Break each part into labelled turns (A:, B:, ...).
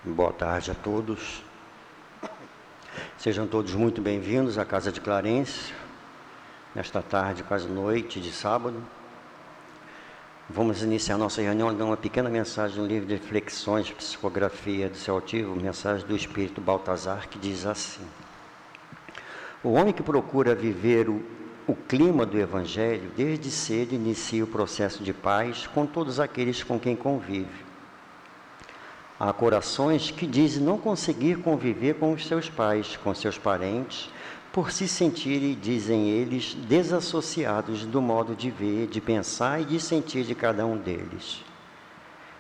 A: Boa tarde a todos. Sejam todos muito bem-vindos à Casa de Clarence, nesta tarde, quase noite de sábado. Vamos iniciar nossa reunião dando uma pequena mensagem do livro de reflexões, psicografia do Seu Altivo, mensagem do Espírito Baltazar, que diz assim: o homem que procura viver o clima do Evangelho, desde cedo inicia o processo de paz com todos aqueles com quem convive. Há corações que dizem não conseguir conviver com os seus pais, com seus parentes, por se sentirem, dizem eles, desassociados do modo de ver, de pensar e de sentir de cada um deles.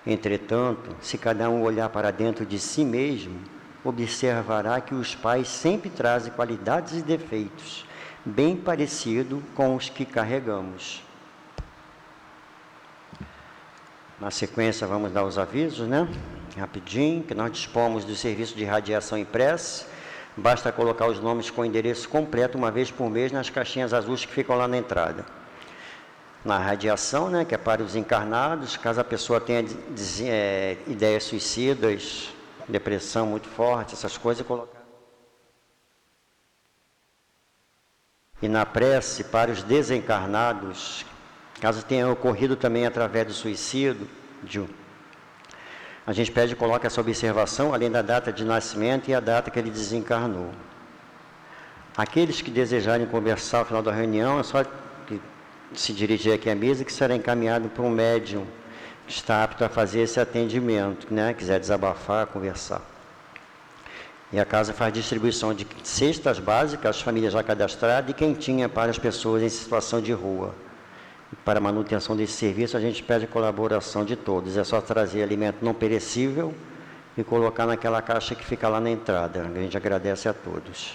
A: Entretanto, se cada um olhar para dentro de si mesmo, observará que os pais sempre trazem qualidades e defeitos, bem parecido com os que carregamos. Na sequência, vamos dar os avisos, né? Rapidinho, que nós dispomos do serviço de radiação impressa. Basta colocar os nomes com o endereço completo uma vez por mês nas caixinhas azuis que ficam lá na entrada. Na radiação, né, que é para os encarnados, caso a pessoa tenha ideias suicidas, depressão muito forte, essas coisas, colocar. E na prece, para os desencarnados, caso tenha ocorrido também através do suicídio, a gente pede e coloca essa observação, além da data de nascimento e a data que ele desencarnou. Aqueles que desejarem conversar ao final da reunião, é só se dirigir aqui à mesa, que será encaminhado para um médium que está apto a fazer esse atendimento, né? Quiser desabafar, conversar. E a casa faz distribuição de cestas básicas às famílias já cadastradas e quentinha para as pessoas em situação de rua. Para a manutenção desse serviço, a gente pede a colaboração de todos. É só trazer alimento não perecível e colocar naquela caixa que fica lá na entrada. A gente agradece a todos.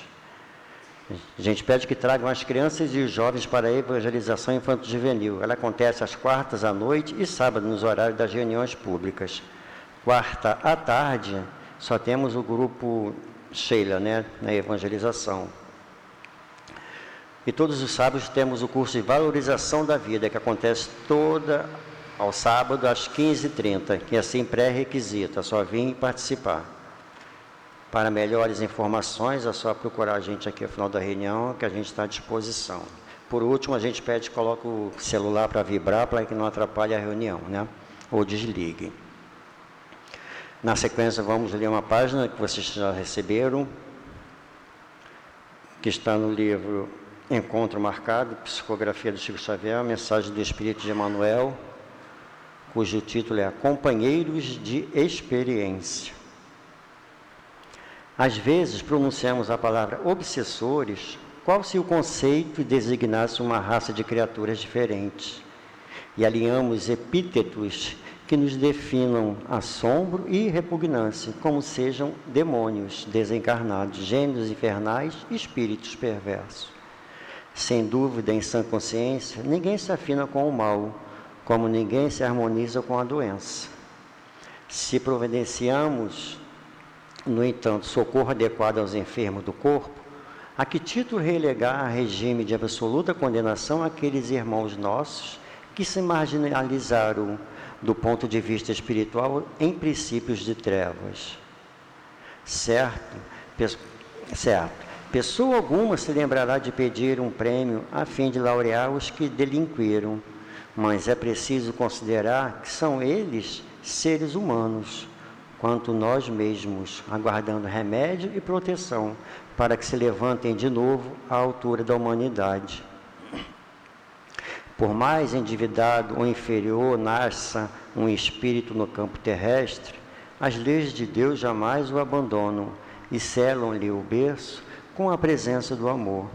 A: A gente pede que tragam as crianças e os jovens para a evangelização infanto-juvenil. Ela acontece às quartas à noite e sábado, nos horários das reuniões públicas. Quarta à tarde, só temos o grupo Sheila, né, na evangelização. E todos os sábados temos o curso de valorização da vida, que acontece ao sábado às 15h30, que é assim pré-requisito, é só vir e participar. Para melhores informações, é só procurar a gente aqui ao final da reunião, que a gente está à disposição. Por último, a gente pede que coloque o celular para vibrar, para que não atrapalhe a reunião, né? Ou desligue. Na sequência, vamos ler uma página que vocês já receberam, que está no livro Encontro Marcado, Psicografia do Chico Xavier, Mensagem do Espírito de Emmanuel, cujo título é Companheiros de Experiência. Às vezes pronunciamos a palavra obsessores, qual se o conceito designasse uma raça de criaturas diferentes, e alinhamos epítetos que nos definam assombro e repugnância, como sejam demônios desencarnados, gênios infernais e espíritos perversos. Sem dúvida, em sã consciência, ninguém se afina com o mal, como ninguém se harmoniza com a doença. Se providenciamos, no entanto, socorro adequado aos enfermos do corpo, a que título relegar a regime de absoluta condenação aqueles irmãos nossos que se marginalizaram do ponto de vista espiritual em princípios de trevas? Certo. Pessoa alguma se lembrará de pedir um prêmio a fim de laurear os que delinquiram, mas é preciso considerar que são eles seres humanos, quanto nós mesmos, aguardando remédio e proteção para que se levantem de novo à altura da humanidade. Por mais endividado ou inferior nasça um espírito no campo terrestre, as leis de Deus jamais o abandonam e selam-lhe o berço com a presença do amor,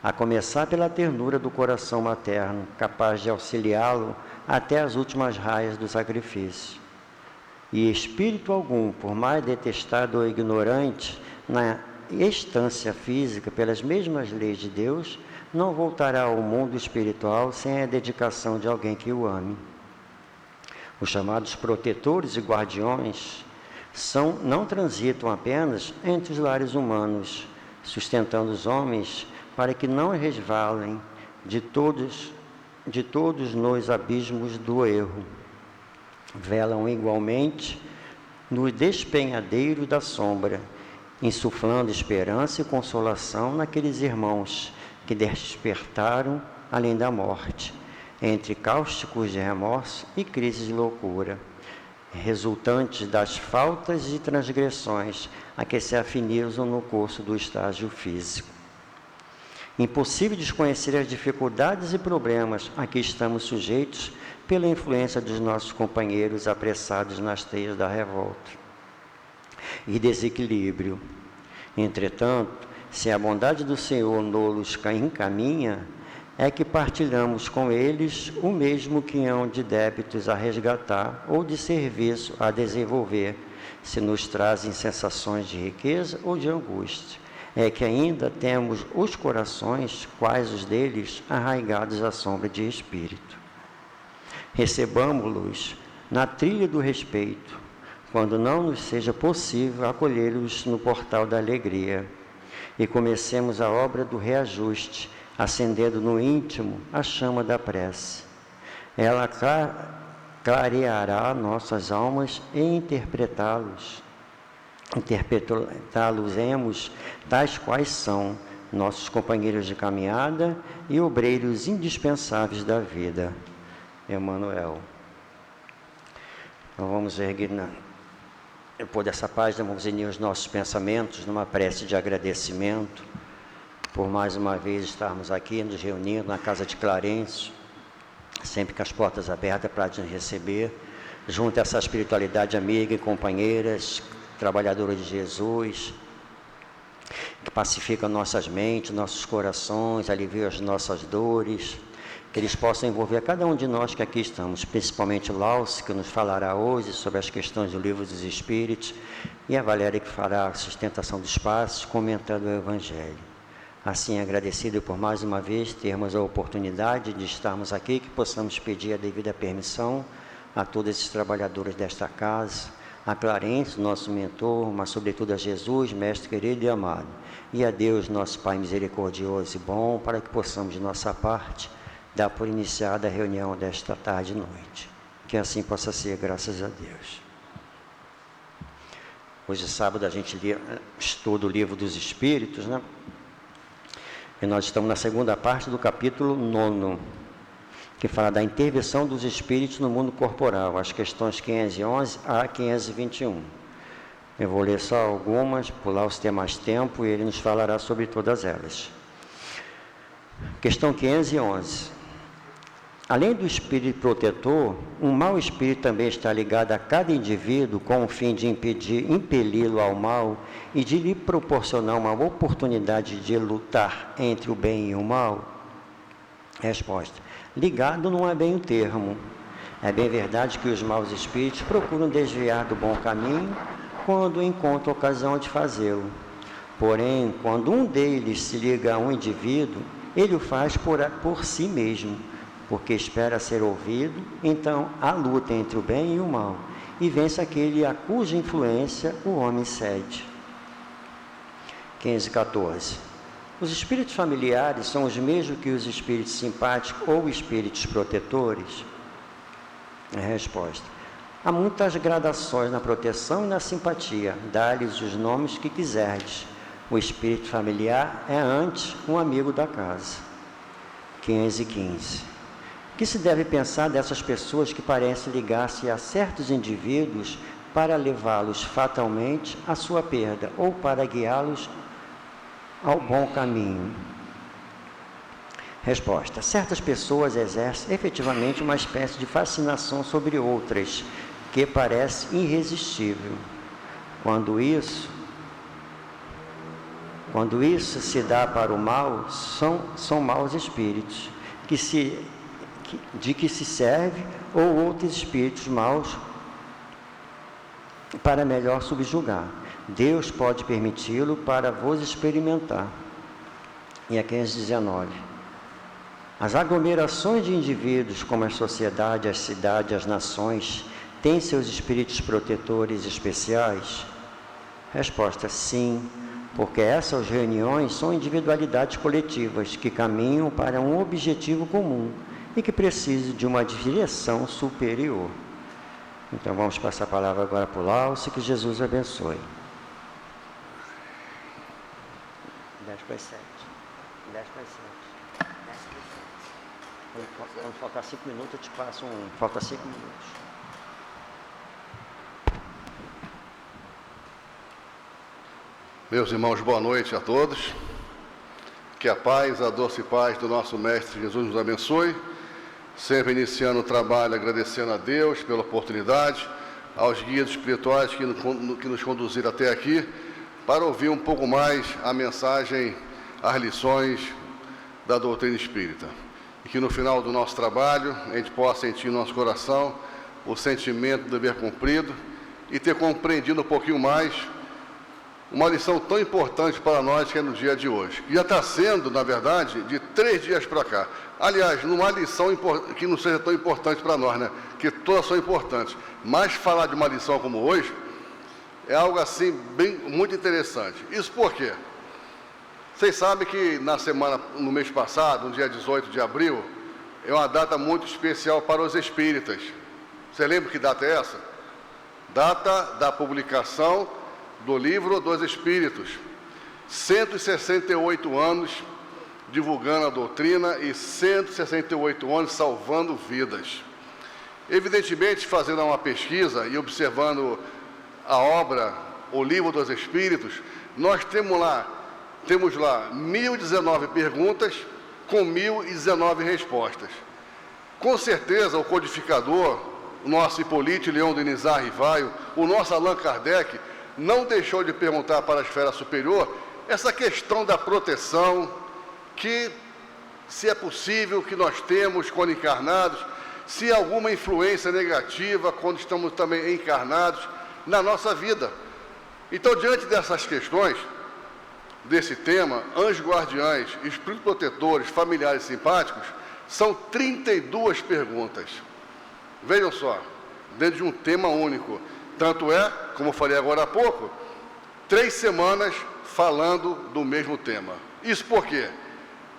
A: a começar pela ternura do coração materno, capaz de auxiliá-lo até as últimas raias do sacrifício. E espírito algum, por mais detestado ou ignorante, na estância física, pelas mesmas leis de Deus, não voltará ao mundo espiritual sem a dedicação de alguém que o ame. Os chamados protetores e guardiões não transitam apenas entre os lares humanos, sustentando os homens para que não resvalem de todos nos abismos do erro. Velam igualmente no despenhadeiro da sombra, insuflando esperança e consolação naqueles irmãos que despertaram além da morte, entre cáusticos de remorso e crises de loucura, resultantes das faltas e transgressões a que se afinizam no curso do estágio físico. Impossível desconhecer as dificuldades e problemas a que estamos sujeitos pela influência dos nossos companheiros apressados nas teias da revolta e desequilíbrio. Entretanto, se a bondade do Senhor nos encaminha, é que partilhamos com eles o mesmo quinhão de débitos a resgatar ou de serviço a desenvolver, se nos trazem sensações de riqueza ou de angústia. É que ainda temos os corações, quais os deles, arraigados à sombra de espírito. Recebamo-los na trilha do respeito, quando não nos seja possível acolhê-los no portal da alegria, e comecemos a obra do reajuste, acendendo no íntimo a chama da prece. Ela clareará nossas almas e interpretá-los-emos tais quais são, nossos companheiros de caminhada e obreiros indispensáveis da vida. Emmanuel. Então vamos erguer, depois dessa página, vamos unir os nossos pensamentos numa prece de agradecimento, por mais uma vez estarmos aqui, nos reunindo na casa de Clarencio, sempre com as portas abertas para nos receber, junto a essa espiritualidade amiga e companheiras, trabalhadora de Jesus, que pacifica nossas mentes, nossos corações, alivia as nossas dores, que eles possam envolver cada um de nós que aqui estamos, principalmente Lauce, que nos falará hoje sobre as questões do Livro dos Espíritos, e a Valéria, que fará a sustentação dos passos, comentando o Evangelho. Assim, agradecido por mais uma vez termos a oportunidade de estarmos aqui, que possamos pedir a devida permissão a todos esses trabalhadores desta casa, a Clarencio, nosso mentor, mas sobretudo a Jesus, mestre querido e amado, e a Deus, nosso Pai misericordioso e bom, para que possamos, de nossa parte, dar por iniciada a reunião desta tarde e noite. Que assim possa ser, graças a Deus. Hoje, sábado, a gente estuda o Livro dos Espíritos, né? E nós estamos na segunda parte do capítulo 9, que fala da intervenção dos espíritos no mundo corporal, as questões 511 a 521. Eu vou ler só algumas, pular os ter mais tempo, e ele nos falará sobre todas elas. Questão 511. Além do espírito protetor, um mau espírito também está ligado a cada indivíduo com o fim de impeli-lo ao mal e de lhe proporcionar uma oportunidade de lutar entre o bem e o mal? Resposta. Ligado não é bem o termo. É bem verdade que os maus espíritos procuram desviar do bom caminho quando encontram ocasião de fazê-lo. Porém, quando um deles se liga a um indivíduo, ele o faz por si mesmo, porque espera ser ouvido. Então há luta entre o bem e o mal, e vence aquele a cuja influência o homem cede. 15:14. Os espíritos familiares são os mesmos que os espíritos simpáticos ou espíritos protetores? Resposta. Há muitas gradações na proteção e na simpatia. Dá-lhes os nomes que quiserdes. O espírito familiar é antes um amigo da casa. 15:15. O que se deve pensar dessas pessoas que parecem ligar-se a certos indivíduos para levá-los fatalmente à sua perda ou para guiá-los ao bom caminho? Resposta. Certas pessoas exercem efetivamente uma espécie de fascinação sobre outras, que parece irresistível. Quando isso se dá para o mal, são maus espíritos, de que se serve, ou outros espíritos maus para melhor subjugar. Deus pode permiti-lo para vos experimentar. E a 15:19. As aglomerações de indivíduos, como a sociedade, as cidades, as nações, têm seus espíritos protetores especiais? Resposta: sim, porque essas reuniões são individualidades coletivas que caminham para um objetivo comum e que precisam de uma direção superior. Então vamos passar a palavra agora para o Laucio, que Jesus abençoe. 10 para as 7. 10 para as 7. 10 para as 7. Quando faltar 5 minutos, eu te passo um. Falta 5 minutos.
B: Meus irmãos, boa noite a todos. Que a paz, a doce paz do nosso Mestre Jesus nos abençoe. Sempre iniciando o trabalho, agradecendo a Deus pela oportunidade, aos guias espirituais que nos conduziram até aqui, para ouvir um pouco mais a mensagem, as lições da doutrina espírita. E que no final do nosso trabalho, a gente possa sentir no nosso coração o sentimento de dever cumprido e ter compreendido um pouquinho mais uma lição tão importante para nós que é no dia de hoje. E já está sendo, na verdade, de 3 dias para cá. Aliás, não há lição que não seja tão importante para nós, né? Que todas são importantes. Mas falar de uma lição como hoje é algo assim muito interessante. Isso por quê? Vocês sabem que no mês passado, no dia 18 de abril, é uma data muito especial para os espíritas. Você lembra que data é essa? Data da publicação do Livro dos Espíritos. 168 anos divulgando a doutrina e 168 anos salvando vidas. Evidentemente, fazendo uma pesquisa e observando a obra, o Livro dos Espíritos, nós temos lá 1.019 perguntas com 1.019 respostas. Com certeza, o codificador, o nosso Hipólito Leão Denis Rivaio, o nosso Allan Kardec, não deixou de perguntar para a esfera superior essa questão da proteção, que se é possível que nós temos quando encarnados, se há alguma influência negativa quando estamos também encarnados na nossa vida. Então, diante dessas questões, desse tema, anjos guardiães, espíritos protetores, familiares simpáticos, são 32 perguntas. Vejam só, dentro de um tema único. Tanto é, como eu falei agora há pouco, 3 semanas falando do mesmo tema. Isso por quê?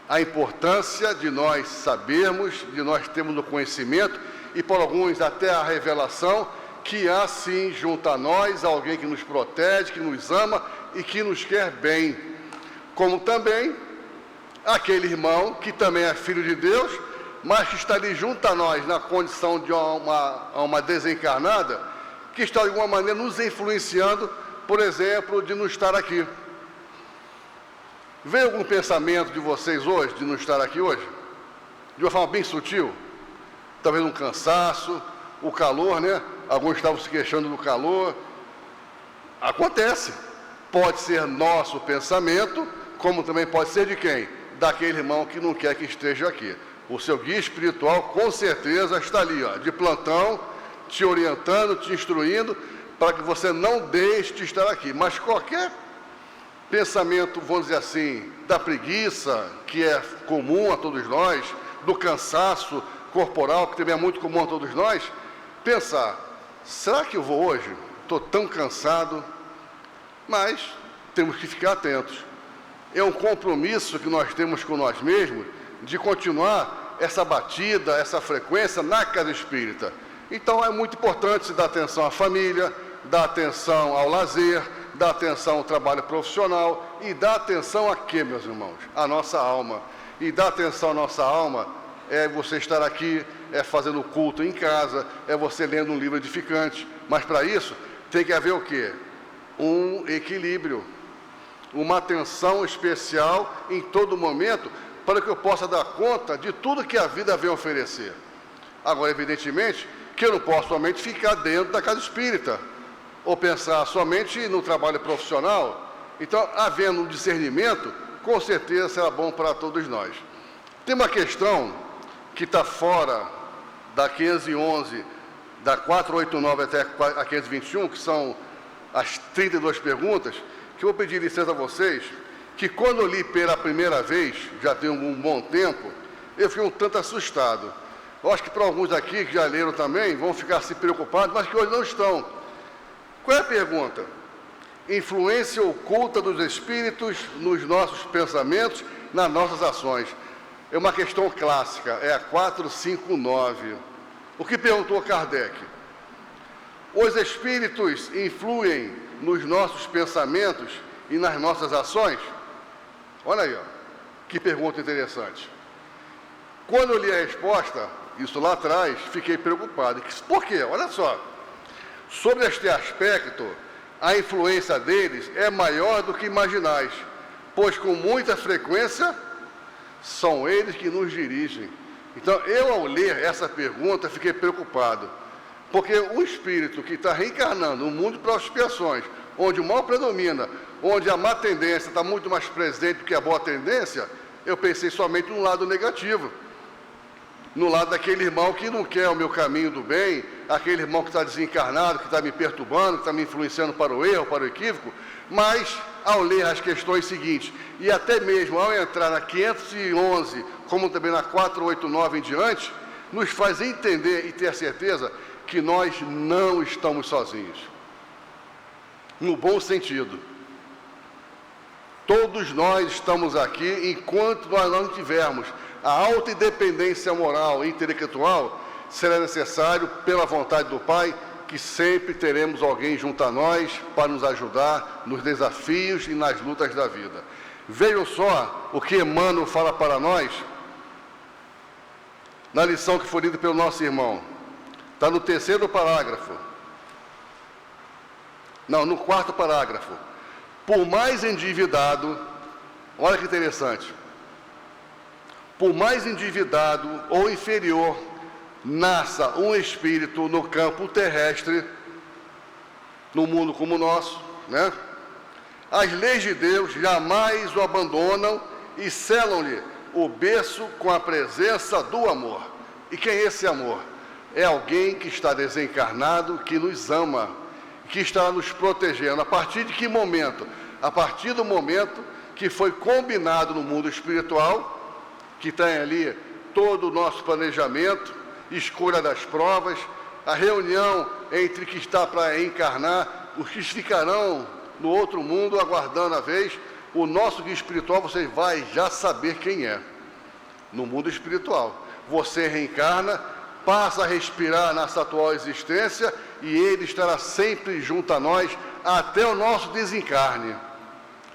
B: A importância de nós sabermos, de nós termos o conhecimento, e por alguns até a revelação, que há sim junto a nós alguém que nos protege, que nos ama e que nos quer bem. Como também aquele irmão que também é filho de Deus, mas que está ali junto a nós na condição de uma desencarnada, que está de alguma maneira nos influenciando, por exemplo, de não estar aqui. Veio algum pensamento de vocês hoje, de não estar aqui hoje? De uma forma bem sutil? Talvez um cansaço, o calor, né? Alguns estavam se queixando do calor. Acontece. Pode ser nosso pensamento, como também pode ser de quem? Daquele irmão que não quer que esteja aqui. O seu guia espiritual, com certeza, está ali, ó, de plantão, te orientando, te instruindo, para que você não deixe de estar aqui. Mas qualquer pensamento, vamos dizer assim, da preguiça, que é comum a todos nós, do cansaço corporal, que também é muito comum a todos nós, pensar, será que eu vou hoje? Estou tão cansado, mas temos que ficar atentos. É um compromisso que nós temos com nós mesmos, de continuar essa batida, essa frequência na casa espírita. Então é muito importante se dar atenção à família, dar atenção ao lazer, dar atenção ao trabalho profissional e dar atenção a quê, meus irmãos? A nossa alma. E dar atenção à nossa alma é você estar aqui, é fazendo culto em casa, é você lendo um livro edificante. Mas para isso tem que haver o quê? Um equilíbrio, uma atenção especial em todo momento, para que eu possa dar conta de tudo que a vida vem oferecer. Agora, evidentemente, que eu não posso somente ficar dentro da casa espírita, ou pensar somente no trabalho profissional. Então, havendo um discernimento, com certeza será bom para todos nós. Tem uma questão que está fora da 511, da 489 até a 521, que são as 32 perguntas, que eu vou pedir licença a vocês, que quando eu li pela primeira vez, já tem um bom tempo, eu fiquei um tanto assustado. Eu acho que para alguns aqui que já leram também, vão ficar se preocupados, mas que hoje não estão. Qual é a pergunta? Influência oculta dos espíritos nos nossos pensamentos, nas nossas ações. É uma questão clássica, é a 459. O que perguntou Kardec? Os espíritos influem nos nossos pensamentos e nas nossas ações? Olha aí, ó, que pergunta interessante. Quando eu li a resposta, isso lá atrás, fiquei preocupado. Por quê? Olha só. Sobre este aspecto, a influência deles é maior do que imaginais, pois com muita frequência são eles que nos dirigem. Então, eu ao ler essa pergunta, fiquei preocupado. Porque o espírito que está reencarnando no mundo para expiações, onde o mal predomina, onde a má tendência está muito mais presente do que a boa tendência, eu pensei somente no lado negativo. No lado daquele irmão que não quer o meu caminho do bem, aquele irmão que está desencarnado, que está me perturbando, que está me influenciando para o erro, para o equívoco. Mas, ao ler as questões seguintes, e até mesmo ao entrar na 511, como também na 489 em diante, nos faz entender e ter a certeza que nós não estamos sozinhos. No bom sentido. Todos nós estamos aqui enquanto nós não tivermos a alta independência moral e intelectual, será necessário, pela vontade do Pai, que sempre teremos alguém junto a nós para nos ajudar nos desafios e nas lutas da vida. Vejam só o que Emmanuel fala para nós na lição que foi lida pelo nosso irmão. Está no 3º parágrafo. Não, no 4º parágrafo. Por mais endividado, olha que interessante, por mais endividado ou inferior nasça um espírito no campo terrestre, no mundo como o nosso, né? As leis de Deus jamais o abandonam e selam-lhe o berço com a presença do amor. E quem é esse amor? É alguém que está desencarnado, que nos ama, que está nos protegendo. A partir de que momento? A partir do momento que foi combinado no mundo espiritual, que tem ali todo o nosso planejamento, escolha das provas, a reunião entre que está para encarnar, os que ficarão no outro mundo aguardando a vez, o nosso guia espiritual, você vai já saber quem é, no mundo espiritual. Você reencarna, passa a respirar nessa atual existência e ele estará sempre junto a nós até o nosso desencarne,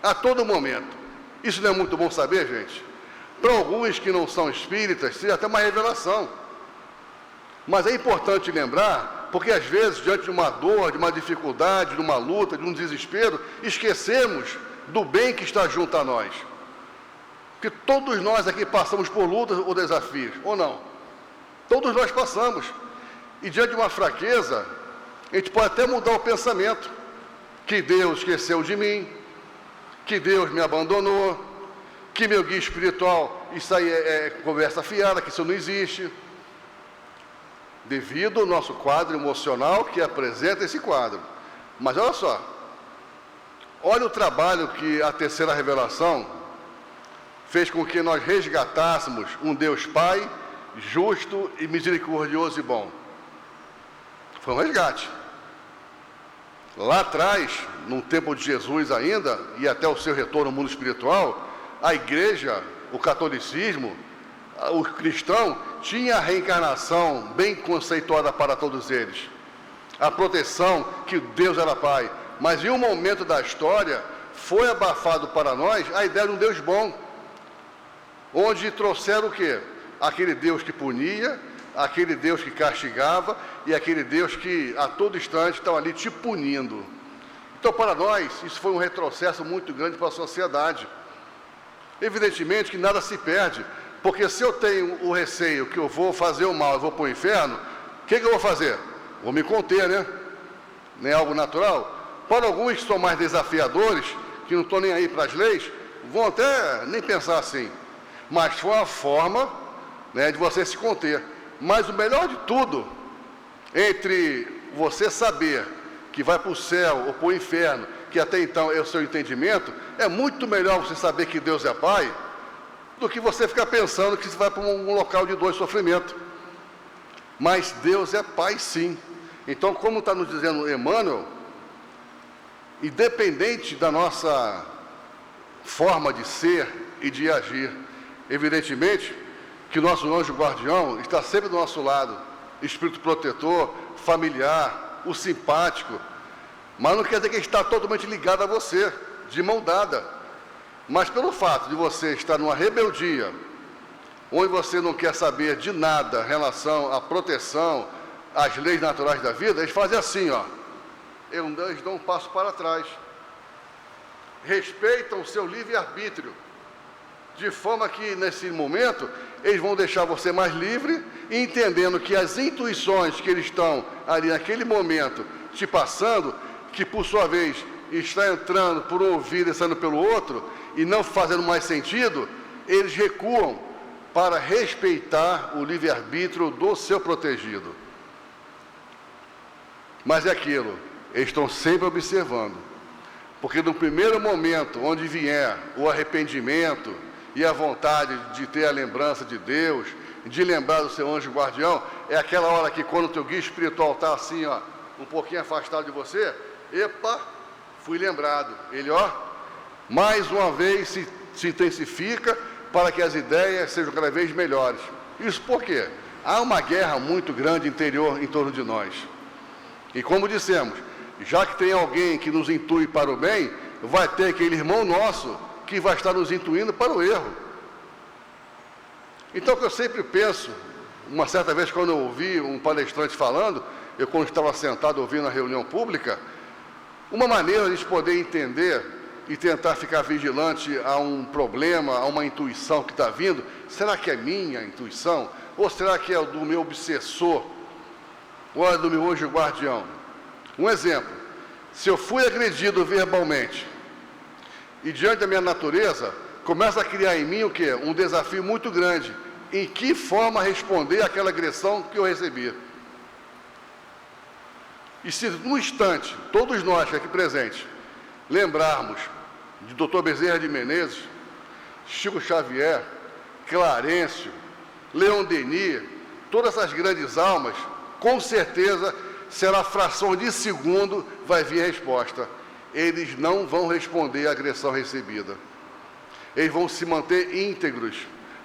B: a todo momento. Isso não é muito bom saber, gente? Para alguns que não são espíritas, seja até uma revelação. Mas é importante lembrar, porque às vezes, diante de uma dor, de uma dificuldade, de uma luta, de um desespero, esquecemos do bem que está junto a nós. Porque todos nós aqui passamos por lutas ou desafios, ou não? Todos nós passamos. E diante de uma fraqueza, a gente pode até mudar o pensamento. Que Deus esqueceu de mim, que Deus me abandonou, que meu guia espiritual, isso aí é conversa fiada, que isso não existe. Devido ao nosso quadro emocional que apresenta esse quadro. Mas olha só, olha o trabalho que a terceira revelação fez com que nós resgatássemos um Deus Pai, justo e misericordioso e bom. Foi um resgate. Lá atrás, no tempo de Jesus ainda, e até o seu retorno ao mundo espiritual, a igreja, o catolicismo, o cristão, tinha a reencarnação bem conceituada para todos eles. A proteção, que Deus era Pai. Mas em um momento da história, foi abafado para nós a ideia de um Deus bom. Onde trouxeram o quê? Aquele Deus que punia, aquele Deus que castigava e aquele Deus que a todo instante estava ali te punindo. Então, para nós, isso foi um retrocesso muito grande para a sociedade. Evidentemente que nada se perde, porque se eu tenho o receio que eu vou fazer o mal, eu vou para o inferno, o que eu vou fazer? Vou me conter, né? Não é algo natural? Para alguns que são mais desafiadores, que não estão nem aí para as leis, vão até nem pensar assim. Mas foi uma forma, né, de você se conter. Mas o melhor de tudo, entre você saber que vai para o céu ou para o inferno, que até então é o seu entendimento, é muito melhor você saber que Deus é Pai, do que você ficar pensando que você vai para um local de dor e sofrimento. Mas Deus é Pai sim. Então, como está nos dizendo Emmanuel, independente da nossa forma de ser e de agir, evidentemente que o nosso anjo guardião está sempre do nosso lado, espírito protetor, familiar, o simpático, mas não quer dizer que ele está totalmente ligado a você, de mão dada. Mas pelo fato de você estar numa rebeldia, onde você não quer saber de nada em relação à proteção, às leis naturais da vida, eles fazem assim, ó. Eles dão um passo para trás. Respeitam o seu livre-arbítrio, de forma que, nesse momento, eles vão deixar você mais livre, entendendo que as intuições que eles estão ali naquele momento te passando, que por sua vez está entrando por um ouvido e saindo pelo outro, e não fazendo mais sentido, eles recuam para respeitar o livre-arbítrio do seu protegido. Mas é aquilo, eles estão sempre observando, porque no primeiro momento onde vier o arrependimento e a vontade de ter a lembrança de Deus, de lembrar do seu anjo guardião, é aquela hora que quando o teu guia espiritual está assim, ó, um pouquinho afastado de você, epa, fui lembrado. Ele, ó, mais uma vez se intensifica para que as ideias sejam cada vez melhores. Isso por quê? Há uma guerra muito grande interior em torno de nós. E como dissemos, já que tem alguém que nos intui para o bem, vai ter aquele irmão nosso que vai estar nos intuindo para o erro. Então, o que eu sempre penso, uma certa vez quando eu ouvi um palestrante falando, eu quando estava sentado ouvindo a reunião pública, uma maneira de a gente poder entender e tentar ficar vigilante a um problema, a uma intuição que está vindo, será que é minha intuição? Ou será que é do meu obsessor? Ou é do meu anjo guardião? Um exemplo, se eu fui agredido verbalmente, e diante da minha natureza, começa a criar em mim o quê? Um desafio muito grande. Em que forma responder àquela agressão que eu recebi? E se num instante, todos nós aqui presentes, lembrarmos de Dr. Bezerra de Menezes, Chico Xavier, Clarencio, Leon Denis, todas essas grandes almas, com certeza será fração de segundo, vai vir a resposta. Eles não vão responder à agressão recebida. Eles vão se manter íntegros.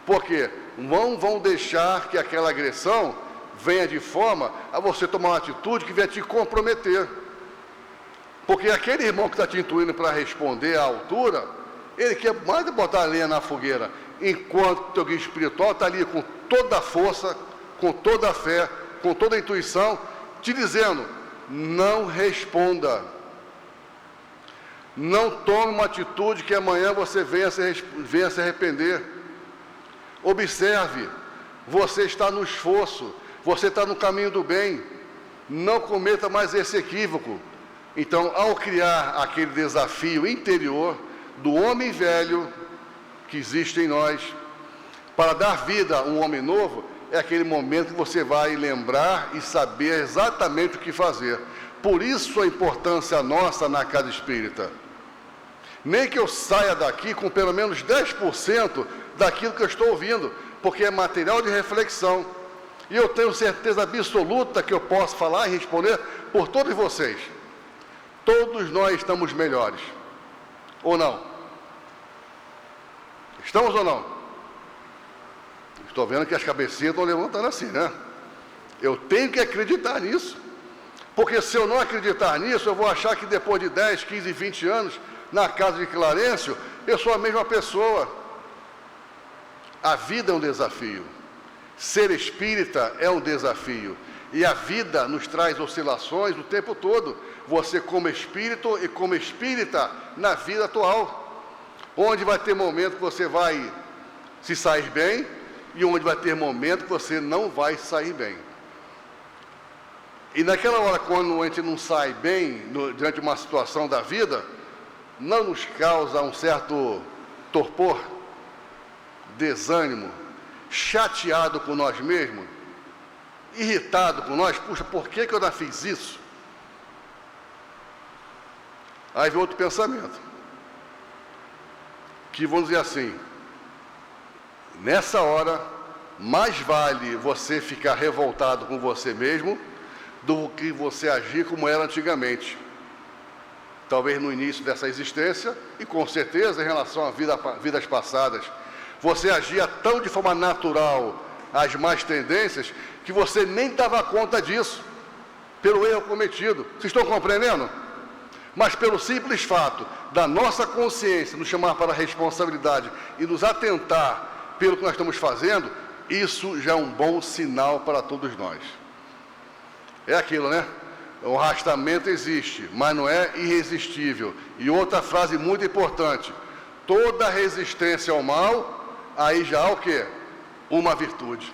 B: Por quê? Não vão deixar que aquela agressão venha de forma a você tomar uma atitude que venha te comprometer. Porque aquele irmão que está te intuindo para responder à altura, ele quer mais botar a lenha na fogueira, enquanto o teu guia espiritual está ali com toda a força, com toda a fé, com toda a intuição, te dizendo, não responda. Não tome uma atitude que amanhã você venha se arrepender. Observe, você está no esforço, você está no caminho do bem. Não cometa mais esse equívoco. Então, ao criar aquele desafio interior do homem velho que existe em nós, para dar vida a um homem novo, é aquele momento que você vai lembrar e saber exatamente o que fazer. Por isso a importância nossa na casa espírita. Nem que eu saia daqui com pelo menos 10% daquilo que eu estou ouvindo, porque é material de reflexão. E eu tenho certeza absoluta que eu posso falar e responder por todos vocês. Todos nós estamos melhores. Ou não? Estamos ou não? Estou vendo que as cabecinhas estão levantando assim, né? Eu tenho que acreditar nisso. Porque se eu não acreditar nisso, eu vou achar que depois de 10, 15, 20 anos, na casa de Clarencio, eu sou a mesma pessoa. A vida é um desafio. Ser espírita é um desafio. E a vida nos traz oscilações o tempo todo. Você como espírito e como espírita na vida atual. Onde vai ter momento que você vai se sair bem e onde vai ter momento que você não vai sair bem. E naquela hora, quando a gente não sai bem diante de uma situação da vida, não nos causa um certo torpor, desânimo, chateado com nós mesmos, irritado com nós, puxa, por que eu não fiz isso? Aí vem outro pensamento, que vamos dizer assim, nessa hora, mais vale você ficar revoltado com você mesmo, do que você agir como era antigamente. Talvez no início dessa existência, e com certeza em relação a vidas passadas, você agia tão de forma natural as más tendências, que você nem dava conta disso. pelo erro cometido. Vocês estão compreendendo? Mas pelo simples fato da nossa consciência nos chamar para a responsabilidade e nos atentar pelo que nós estamos fazendo, isso já é um bom sinal para todos nós. É aquilo, né? O arrastamento existe, mas não é irresistível. E outra frase muito importante: toda resistência ao mal, aí já há o quê? Uma virtude.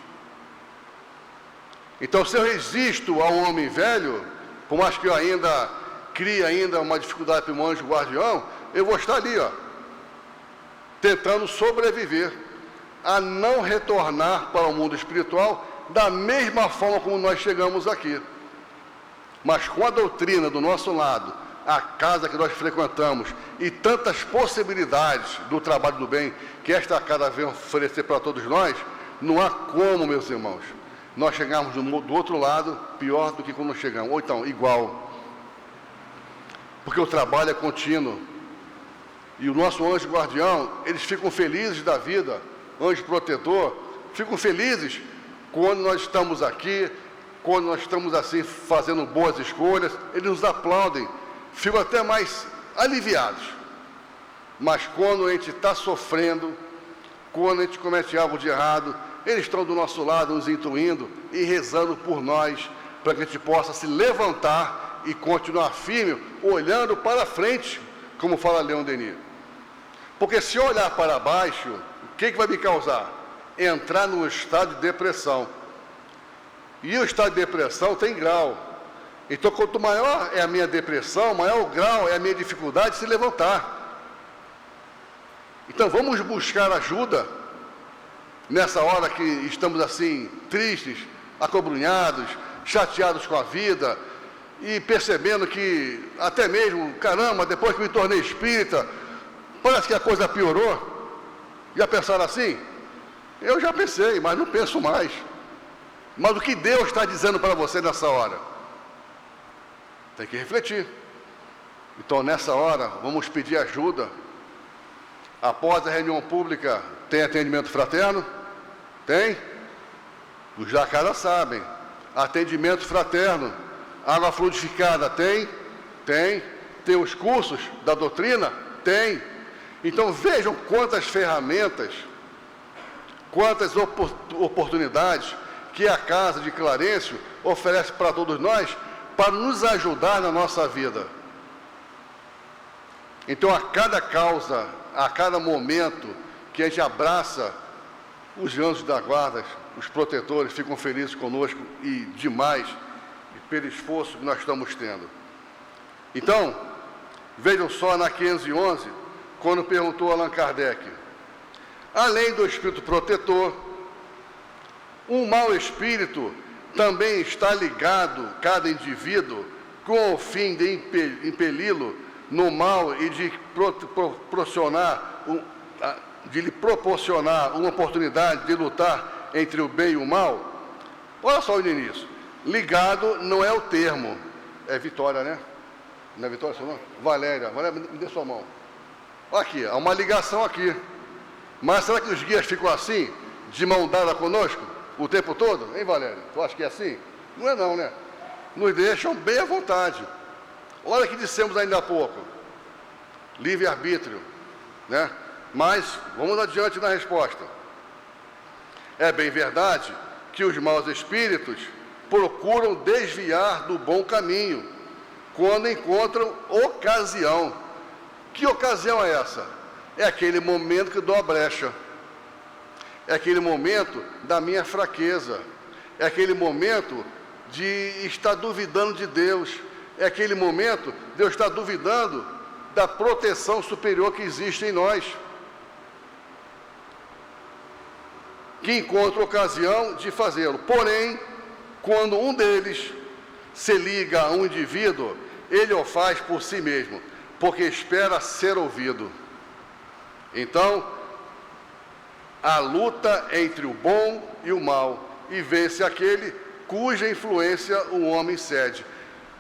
B: Então, se eu resisto ao homem velho, por mais que eu ainda crie uma dificuldade para o anjo guardião, eu vou estar ali, ó, tentando sobreviver, a não retornar para o mundo espiritual da mesma forma como nós chegamos aqui. Mas com a doutrina do nosso lado, a casa que nós frequentamos e tantas possibilidades do trabalho do bem que esta casa vem oferecer para todos nós, não há como, meus irmãos, nós chegarmos do outro lado pior do que quando chegamos, ou então igual. Porque o trabalho é contínuo. E o nosso anjo guardião, eles ficam felizes da vida, anjo protetor, ficam felizes quando nós estamos aqui, quando nós estamos assim fazendo boas escolhas, eles nos aplaudem, ficam até mais aliviados. Mas quando a gente está sofrendo, quando a gente comete algo de errado, eles estão do nosso lado nos intuindo e rezando por nós, para que a gente possa se levantar e continuar firme, olhando para frente, como fala Leon Denis. Porque se eu olhar para baixo, o que vai me causar? Entrar num estado de depressão. E o estado de depressão tem grau. Então, quanto maior é a minha depressão, maior o grau é a minha dificuldade de se levantar. Então, vamos buscar ajuda nessa hora que estamos assim, tristes, acobrunhados, chateados com a vida, e percebendo que até mesmo, caramba, depois que me tornei espírita, parece que a coisa piorou. Já pensaram assim? Eu já pensei, mas não penso mais. Mas o que Deus está dizendo para você nessa hora? Tem que refletir. Então, nessa hora, vamos pedir ajuda. Após a reunião pública, tem atendimento fraterno? Tem? Os jacarás sabem. Atendimento fraterno. Água fluidificada? Tem? Tem. Tem os cursos da doutrina? Tem. Então, vejam quantas ferramentas, quantas oportunidades que a Casa de Clarencio oferece para todos nós, para nos ajudar na nossa vida. Então, a cada causa, a cada momento que a gente abraça os anjos da guarda, os protetores ficam felizes conosco e demais pelo esforço que nós estamos tendo. Então, vejam só na 511, quando perguntou Allan Kardec, além do espírito protetor, um mau espírito também está ligado, cada indivíduo, com o fim de impeli-lo no mal e de lhe proporcionar uma oportunidade de lutar entre o bem e o mal. Olha só o início. Ligado não é o termo, é Vitória, né? Não é Vitória seu nome? Valéria, me dê sua mão. Aqui, há uma ligação aqui. Mas será que os guias ficam assim, de mão dada conosco, o tempo todo? Hein, Valéria? Tu acha que é assim? Não é não, né? Nos deixam bem à vontade. Olha que dissemos ainda há pouco. Livre-arbítrio, né? Mas, vamos adiante na resposta. É bem verdade que os maus espíritos procuram desviar do bom caminho, quando encontram ocasião. Que ocasião é essa? É aquele momento que dou a brecha. É aquele momento da minha fraqueza. É aquele momento de estar duvidando de Deus. É aquele momento de eu estar duvidando da proteção superior que existe em nós. Que encontra ocasião de fazê-lo. Porém, quando um deles se liga a um indivíduo, ele o faz por si mesmo, porque espera ser ouvido. Então, a luta entre o bom e o mal, e vence aquele cuja influência o homem cede.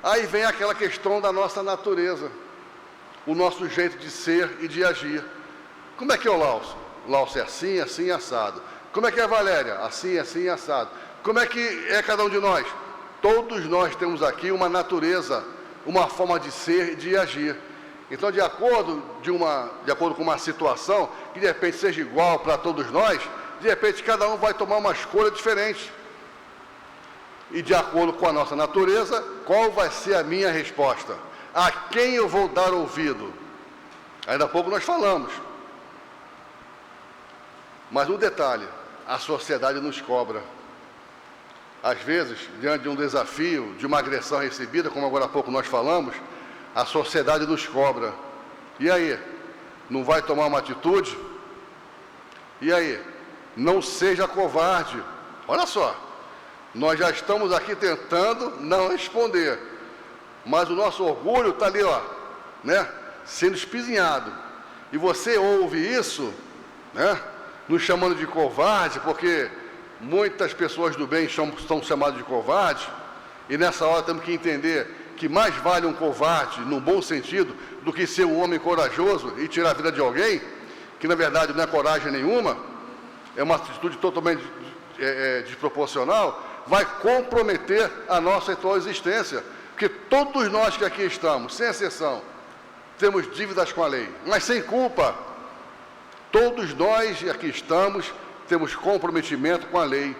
B: Aí vem aquela questão da nossa natureza, o nosso jeito de ser e de agir. Como é que é o Laucio? O Laucio é assim, assim, assado. Como é que é a Valéria? Assim, assim, assado. Como é que é cada um de nós? todos nós temos aqui uma natureza, uma forma de ser e de agir. Então, de acordo com uma situação que de repente seja igual para todos nós, de repente cada um vai tomar uma escolha diferente. E de acordo com a nossa natureza, qual vai ser a minha resposta? A quem eu vou dar ouvido? Ainda há pouco nós falamos. Mas um detalhe, a sociedade nos cobra. Às vezes, diante de um desafio, de uma agressão recebida, como agora há pouco nós falamos, a sociedade nos cobra. E aí? Não vai tomar uma atitude? E aí? Não seja covarde. Olha só, nós já estamos aqui tentando não responder, mas o nosso orgulho está ali, ó, né, sendo espizinhado. E você ouve isso, né, nos chamando de covarde, porque muitas pessoas do bem são chamadas de covarde, e nessa hora temos que entender que mais vale um covarde, num bom sentido, do que ser um homem corajoso e tirar a vida de alguém, que na verdade não é coragem nenhuma, é uma atitude totalmente desproporcional, vai comprometer a nossa atual existência, porque todos nós que aqui estamos, sem exceção, temos dívidas com a lei, mas sem culpa. Todos nós que aqui estamos, temos comprometimento com a lei.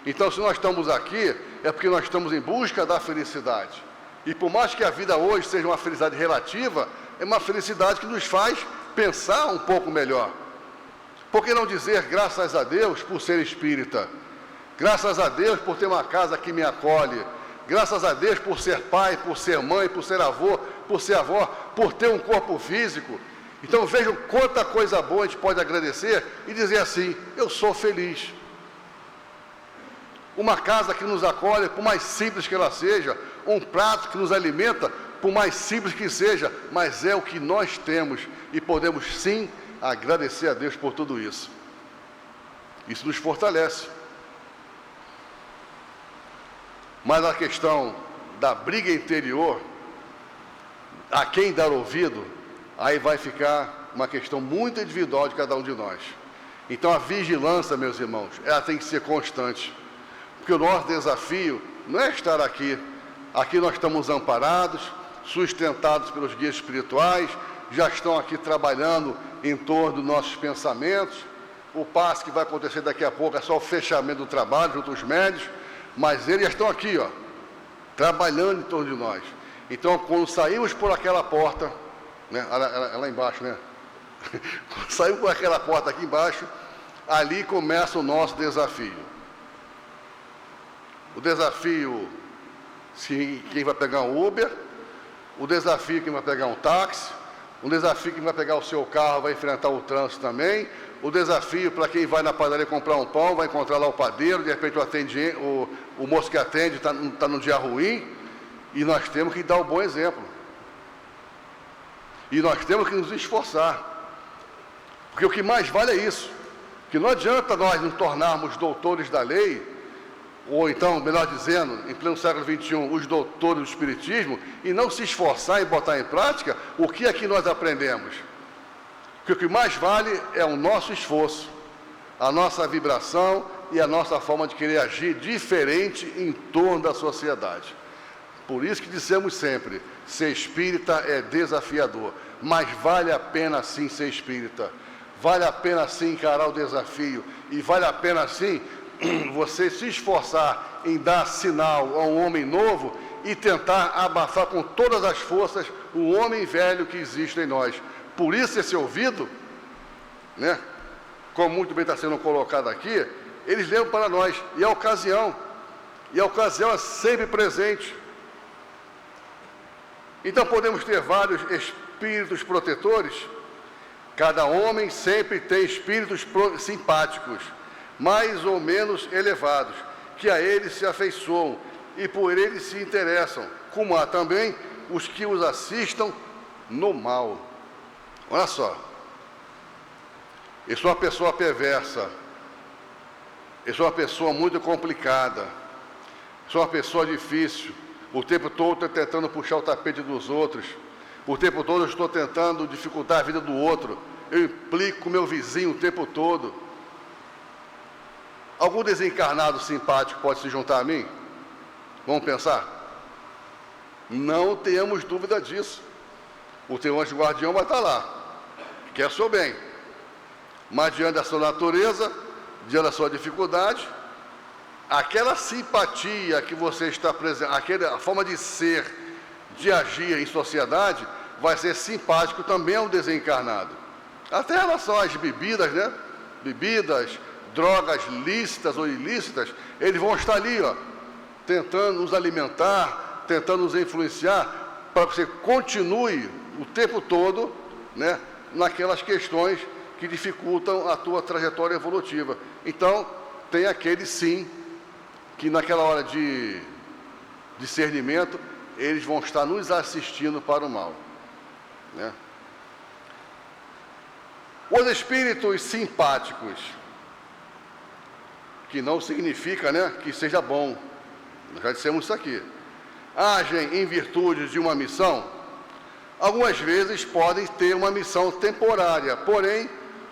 B: Então, se nós estamos aqui, é porque nós estamos em busca da felicidade. E por mais que a vida hoje seja uma felicidade relativa, é uma felicidade que nos faz pensar um pouco melhor. Por que não dizer graças a Deus por ser espírita? Graças a Deus por ter uma casa que me acolhe. Graças a Deus por ser pai, por ser mãe, por ser avô, por ser avó, por ter um corpo físico. Então vejam quanta coisa boa a gente pode agradecer e dizer assim, eu sou feliz. Uma casa que nos acolhe, por mais simples que ela seja, um prato que nos alimenta, por mais simples que seja, mas é o que nós temos e podemos sim agradecer a Deus por tudo isso. Isso nos fortalece. Mas a questão da briga interior, a quem dar ouvido, aí vai ficar uma questão muito individual de cada um de nós. Então a vigilância, meus irmãos, ela tem que ser constante. Porque o nosso desafio não é estar aqui. Aqui nós estamos amparados, sustentados pelos guias espirituais, já estão aqui trabalhando em torno dos nossos pensamentos. O passe que vai acontecer daqui a pouco é só o fechamento do trabalho junto aos médios, mas eles já estão aqui, ó, trabalhando em torno de nós. Então, quando saímos por aquela porta, né, lá embaixo, né? Quando saímos por aquela porta aqui embaixo, ali começa o nosso desafio. O desafio, se quem vai pegar um Uber, o desafio quem vai pegar um táxi, o desafio quem vai pegar o seu carro vai enfrentar o trânsito também, o desafio para quem vai na padaria comprar um pão, vai encontrar lá o padeiro, de repente o moço que atende está num dia ruim, e nós temos que dar um bom exemplo. E nós temos que nos esforçar, porque o que mais vale é isso, que não adianta nós nos tornarmos doutores da lei, ou então, melhor dizendo, em pleno século XXI, os doutores do Espiritismo, e não se esforçar em botar em prática o que aqui nós aprendemos. Porque o que mais vale é o nosso esforço, a nossa vibração e a nossa forma de querer agir diferente em torno da sociedade. Por isso que dizemos sempre, ser espírita é desafiador, mas vale a pena sim ser espírita, vale a pena sim encarar o desafio, e vale a pena sim você se esforçar em dar sinal a um homem novo e tentar abafar com todas as forças o homem velho que existe em nós. Por isso esse ouvido, né, como muito bem está sendo colocado aqui, eles levam para nós, e a ocasião é sempre presente. Então podemos ter vários espíritos protetores, cada homem sempre tem espíritos simpáticos, mais ou menos elevados, que a eles se afeiçoam e por eles se interessam, como há também os que os assistam no mal. Olha só, eu sou uma pessoa perversa, eu sou uma pessoa muito complicada, sou uma pessoa difícil, o tempo todo estou tentando puxar o tapete dos outros, o tempo todo eu estou tentando dificultar a vida do outro, eu implico com meu vizinho o tempo todo. Algum desencarnado simpático pode se juntar a mim? Vamos pensar? Não tenhamos dúvida disso. O teu anjo guardião vai estar lá, quer o seu bem. Mas diante da sua natureza, diante da sua dificuldade, aquela simpatia que você está presente, aquela forma de ser, de agir em sociedade, vai ser simpático também ao desencarnado. Até em relação às bebidas, né? Bebidas, drogas lícitas ou ilícitas, eles vão estar ali, ó, tentando nos alimentar, tentando nos influenciar, para que você continue o tempo todo, né, naquelas questões que dificultam a tua trajetória evolutiva. Então, tem aquele sim, que naquela hora de discernimento, eles vão estar nos assistindo para o mal, né? Os espíritos simpáticos, que não significa, né, que seja bom, nós já dissemos isso aqui, agem em virtude de uma missão, algumas vezes podem ter uma missão temporária, porém,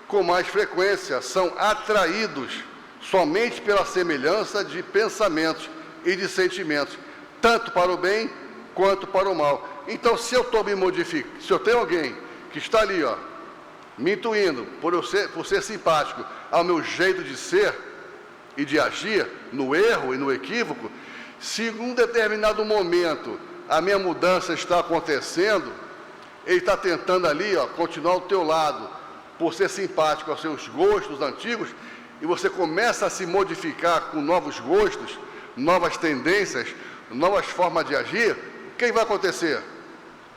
B: com mais frequência, são atraídos somente pela semelhança de pensamentos e de sentimentos, tanto para o bem quanto para o mal. Então, se eu estou me modificando, se eu tenho alguém que está ali, ó, me intuindo, por ser simpático ao meu jeito de ser e de agir, no erro e no equívoco, se em um determinado momento a minha mudança está acontecendo, ele está tentando ali, ó, continuar ao teu lado, por ser simpático aos seus gostos antigos, e você começa a se modificar com novos gostos, novas tendências, novas formas de agir, o que vai acontecer?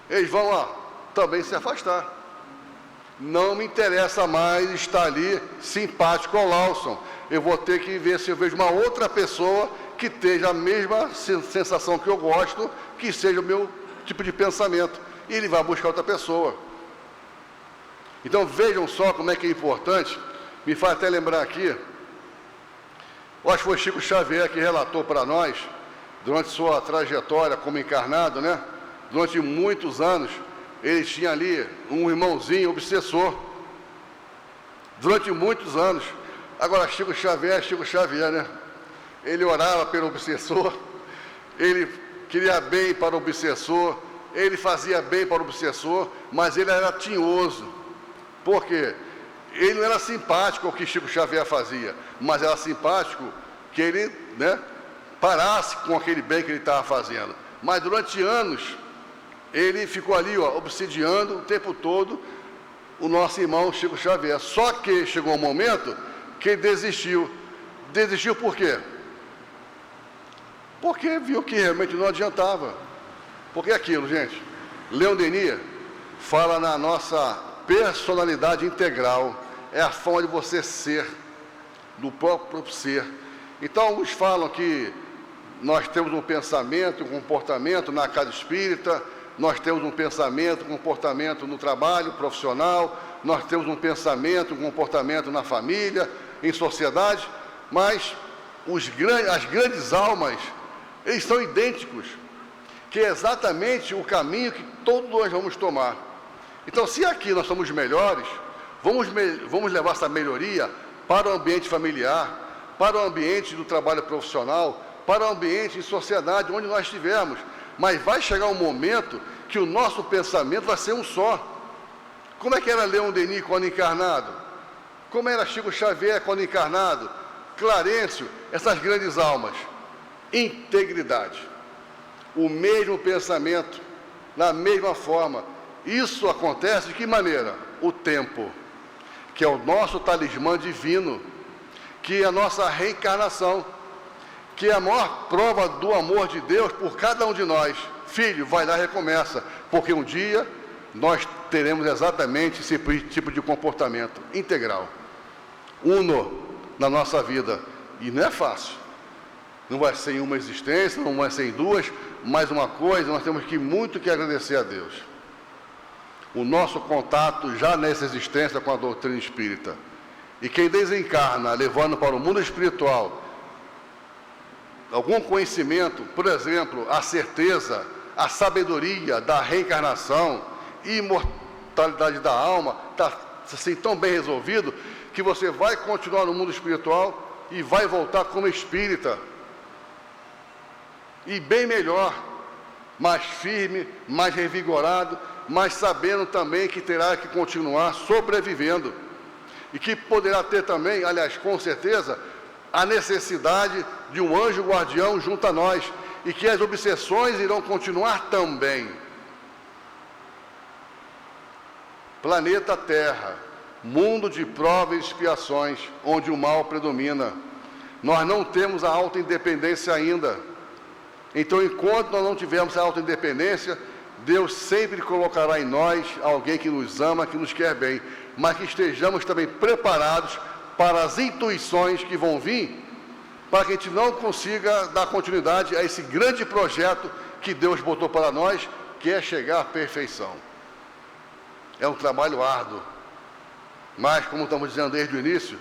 B: Eles vão, ó, também se afastar. Não me interessa mais estar ali simpático ao Lawson. Eu vou ter que ver se eu vejo uma outra pessoa que tenha a mesma sensação que eu gosto, que seja o meu tipo de pensamento. E ele vai buscar outra pessoa. Então vejam só como é que é importante. Me faz até lembrar aqui, eu acho que foi Chico Xavier que relatou para nós, durante sua trajetória como encarnado, né? Durante muitos anos, ele tinha ali um irmãozinho obsessor. Durante muitos anos. Agora, Chico Xavier, né? Ele orava pelo obsessor, ele queria bem para o obsessor, ele fazia bem para o obsessor, mas ele era tinhoso. Por quê? Ele não era simpático ao que Chico Xavier fazia, mas era simpático que ele, né, parasse com aquele bem que ele estava fazendo. Mas durante anos, ele ficou ali, ó, obsidiando o tempo todo o nosso irmão Chico Xavier. Só que chegou um momento que ele desistiu. Desistiu por quê? Porque viu que realmente não adiantava. Porque aquilo, gente, Leon Denis fala na nossa personalidade integral, é a forma de você ser, do próprio ser. Então, alguns falam que nós temos um pensamento, um comportamento na casa espírita, nós temos um pensamento, um comportamento no trabalho profissional, nós temos um pensamento, um comportamento na família, em sociedade, mas as grandes almas, eles são idênticos, que é exatamente o caminho que todos nós vamos tomar. Então, se aqui nós somos melhores, vamos levar essa melhoria para o ambiente familiar, para o ambiente do trabalho profissional, para o ambiente de sociedade, onde nós estivermos. Mas vai chegar um momento que o nosso pensamento vai ser um só. Como é que era Leon Denis quando encarnado? Como era Chico Xavier quando encarnado? Clarencio, essas grandes almas. Integridade. O mesmo pensamento, na mesma forma. Isso acontece de que maneira? O tempo, que é o nosso talismã divino, que é a nossa reencarnação, que é a maior prova do amor de Deus por cada um de nós. Filho, vai lá e recomeça, porque um dia nós teremos exatamente esse tipo de comportamento integral, uno na nossa vida, e não é fácil. Não vai ser em uma existência, não vai ser em duas, mas uma coisa, nós temos muito que agradecer a Deus. O nosso contato já nessa existência com a doutrina espírita. E quem desencarna, levando para o mundo espiritual algum conhecimento, por exemplo, a certeza, a sabedoria da reencarnação, imortalidade da alma, está assim tão bem resolvido, que você vai continuar no mundo espiritual e vai voltar como espírita. e bem melhor, mais firme, mais revigorado, mas sabendo também que terá que continuar sobrevivendo e que poderá ter também, aliás, com certeza, a necessidade de um anjo guardião junto a nós e que as obsessões irão continuar também. Planeta Terra, mundo de provas e expiações, onde o mal predomina. Nós não temos a autoindependência ainda. Então, enquanto nós não tivermos a autoindependência, Deus sempre colocará em nós alguém que nos ama, que nos quer bem, mas que estejamos também preparados para as intuições que vão vir, para que a gente não consiga dar continuidade a esse grande projeto que Deus botou para nós, que é chegar à perfeição. É um trabalho árduo, mas, como estamos dizendo desde o início,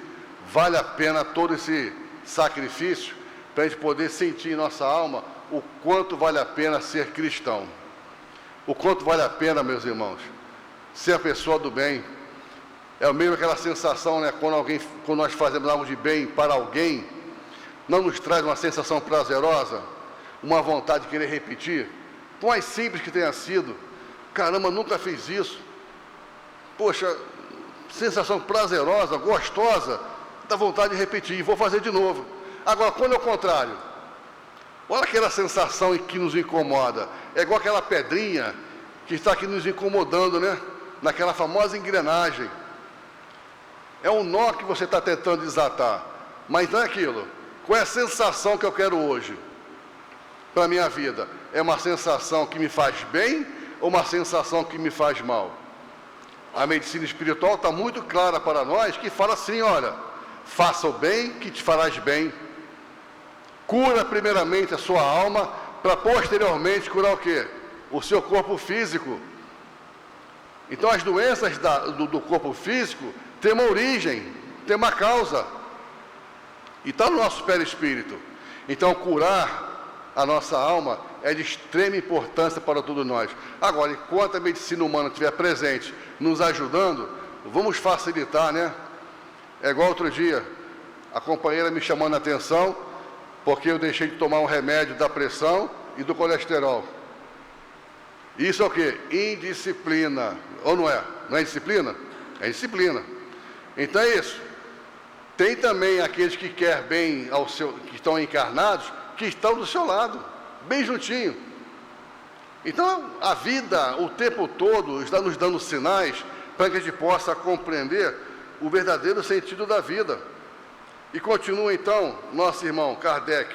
B: vale a pena todo esse sacrifício para a gente poder sentir em nossa alma o quanto vale a pena ser cristão. O quanto vale a pena, meus irmãos, ser a pessoa do bem. É mesmo aquela sensação, né, quando nós fazemos algo de bem para alguém, não nos traz uma sensação prazerosa, uma vontade de querer repetir, por mais simples que tenha sido. Caramba, nunca fiz isso. Poxa, sensação prazerosa, gostosa, dá vontade de repetir, e vou fazer de novo. Agora, quando é o contrário, olha aquela sensação que nos incomoda, é igual aquela pedrinha que está aqui nos incomodando, né? Naquela famosa engrenagem. É um nó que você está tentando desatar, mas não é aquilo. Qual é a sensação que eu quero hoje para a minha vida? É uma sensação que me faz bem ou uma sensação que me faz mal? A medicina espiritual está muito clara para nós, que fala assim, olha, faça o bem que te farás bem. Cura primeiramente a sua alma, para posteriormente curar o quê? O seu corpo físico. Então as doenças do corpo físico têm uma origem, têm uma causa. E está no nosso perispírito. Então curar a nossa alma é de extrema importância para todos nós. Agora, enquanto a medicina humana estiver presente, nos ajudando, vamos facilitar, né? É igual outro dia, a companheira me chamando a atenção, porque eu deixei de tomar um remédio da pressão e do colesterol. Isso é o quê? Indisciplina. Ou não é? Não é disciplina? É disciplina. Então é isso. Tem também aqueles que querem bem que estão encarnados, que estão do seu lado, bem juntinho. Então, a vida, o tempo todo, está nos dando sinais para que a gente possa compreender o verdadeiro sentido da vida. E continua, então, nosso irmão Kardec,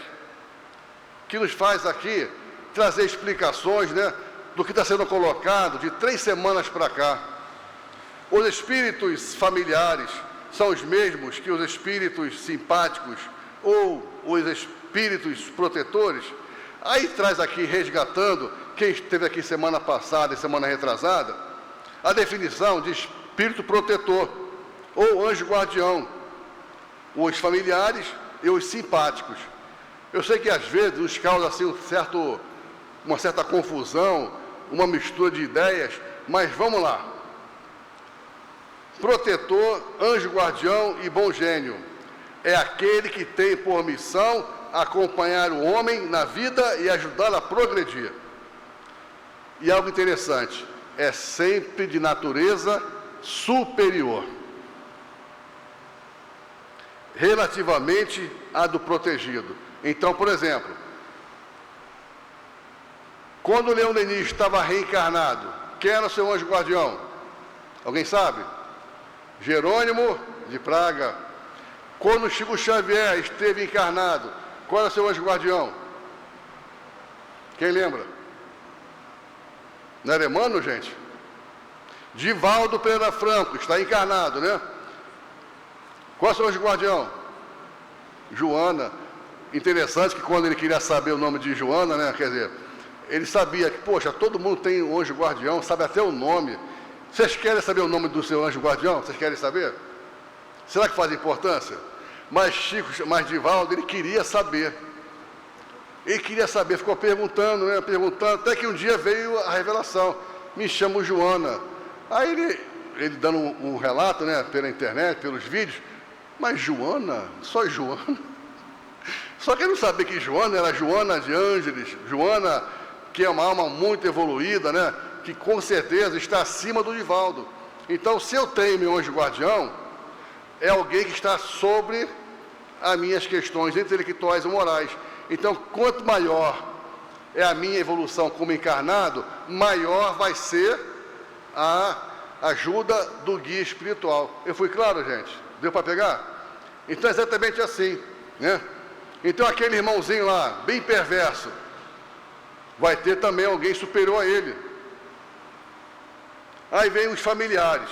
B: que nos faz aqui trazer explicações, né, do que está sendo colocado de 3 semanas para cá. Os espíritos familiares são os mesmos que os espíritos simpáticos ou os espíritos protetores. Aí traz aqui, resgatando, quem esteve aqui semana passada e semana retrasada, a definição de espírito protetor ou anjo guardião, os familiares e os simpáticos. Eu sei que às vezes nos causa assim uma certa confusão, uma mistura de ideias, mas vamos lá. Protetor, anjo guardião e bom gênio é aquele que tem por missão acompanhar o homem na vida e ajudá-lo a progredir. E algo interessante, é sempre de natureza superior, relativamente à do protegido. Então, por exemplo, quando o Leão Denis estava reencarnado, quem era o seu anjo guardião? Alguém sabe? Jerônimo de Praga. Quando Chico Xavier esteve encarnado, qual era o seu anjo guardião? Quem lembra? Não era Emmanuel, gente? Divaldo Pereira Franco, está encarnado, né? Qual é o seu anjo guardião? Joana. Interessante que quando ele queria saber o nome de Joana, né? Quer dizer, ele sabia que, poxa, todo mundo tem um anjo guardião, sabe até o nome. Vocês querem saber o nome do seu anjo guardião? Vocês querem saber? Será que faz importância? Mas Divaldo, ele queria saber. Ele queria saber, ficou perguntando, né? Perguntando, até que um dia veio a revelação. Me chamo Joana. Aí ele dando um relato, né? Pela internet, pelos vídeos. Mas Joana? Só Joana? Só que ele não sabia que Joana era Joana de Ângeles, Joana, que é uma alma muito evoluída, né? Que com certeza está acima do Divaldo. Então, se eu tenho meu anjo guardião, é alguém que está sobre as minhas questões intelectuais e morais. Então, quanto maior é a minha evolução como encarnado, maior vai ser a ajuda do guia espiritual. Eu fui claro, gente? Deu para pegar? Então, é exatamente assim, né? Então, aquele irmãozinho lá, bem perverso, vai ter também alguém superior a ele. Aí vem os familiares.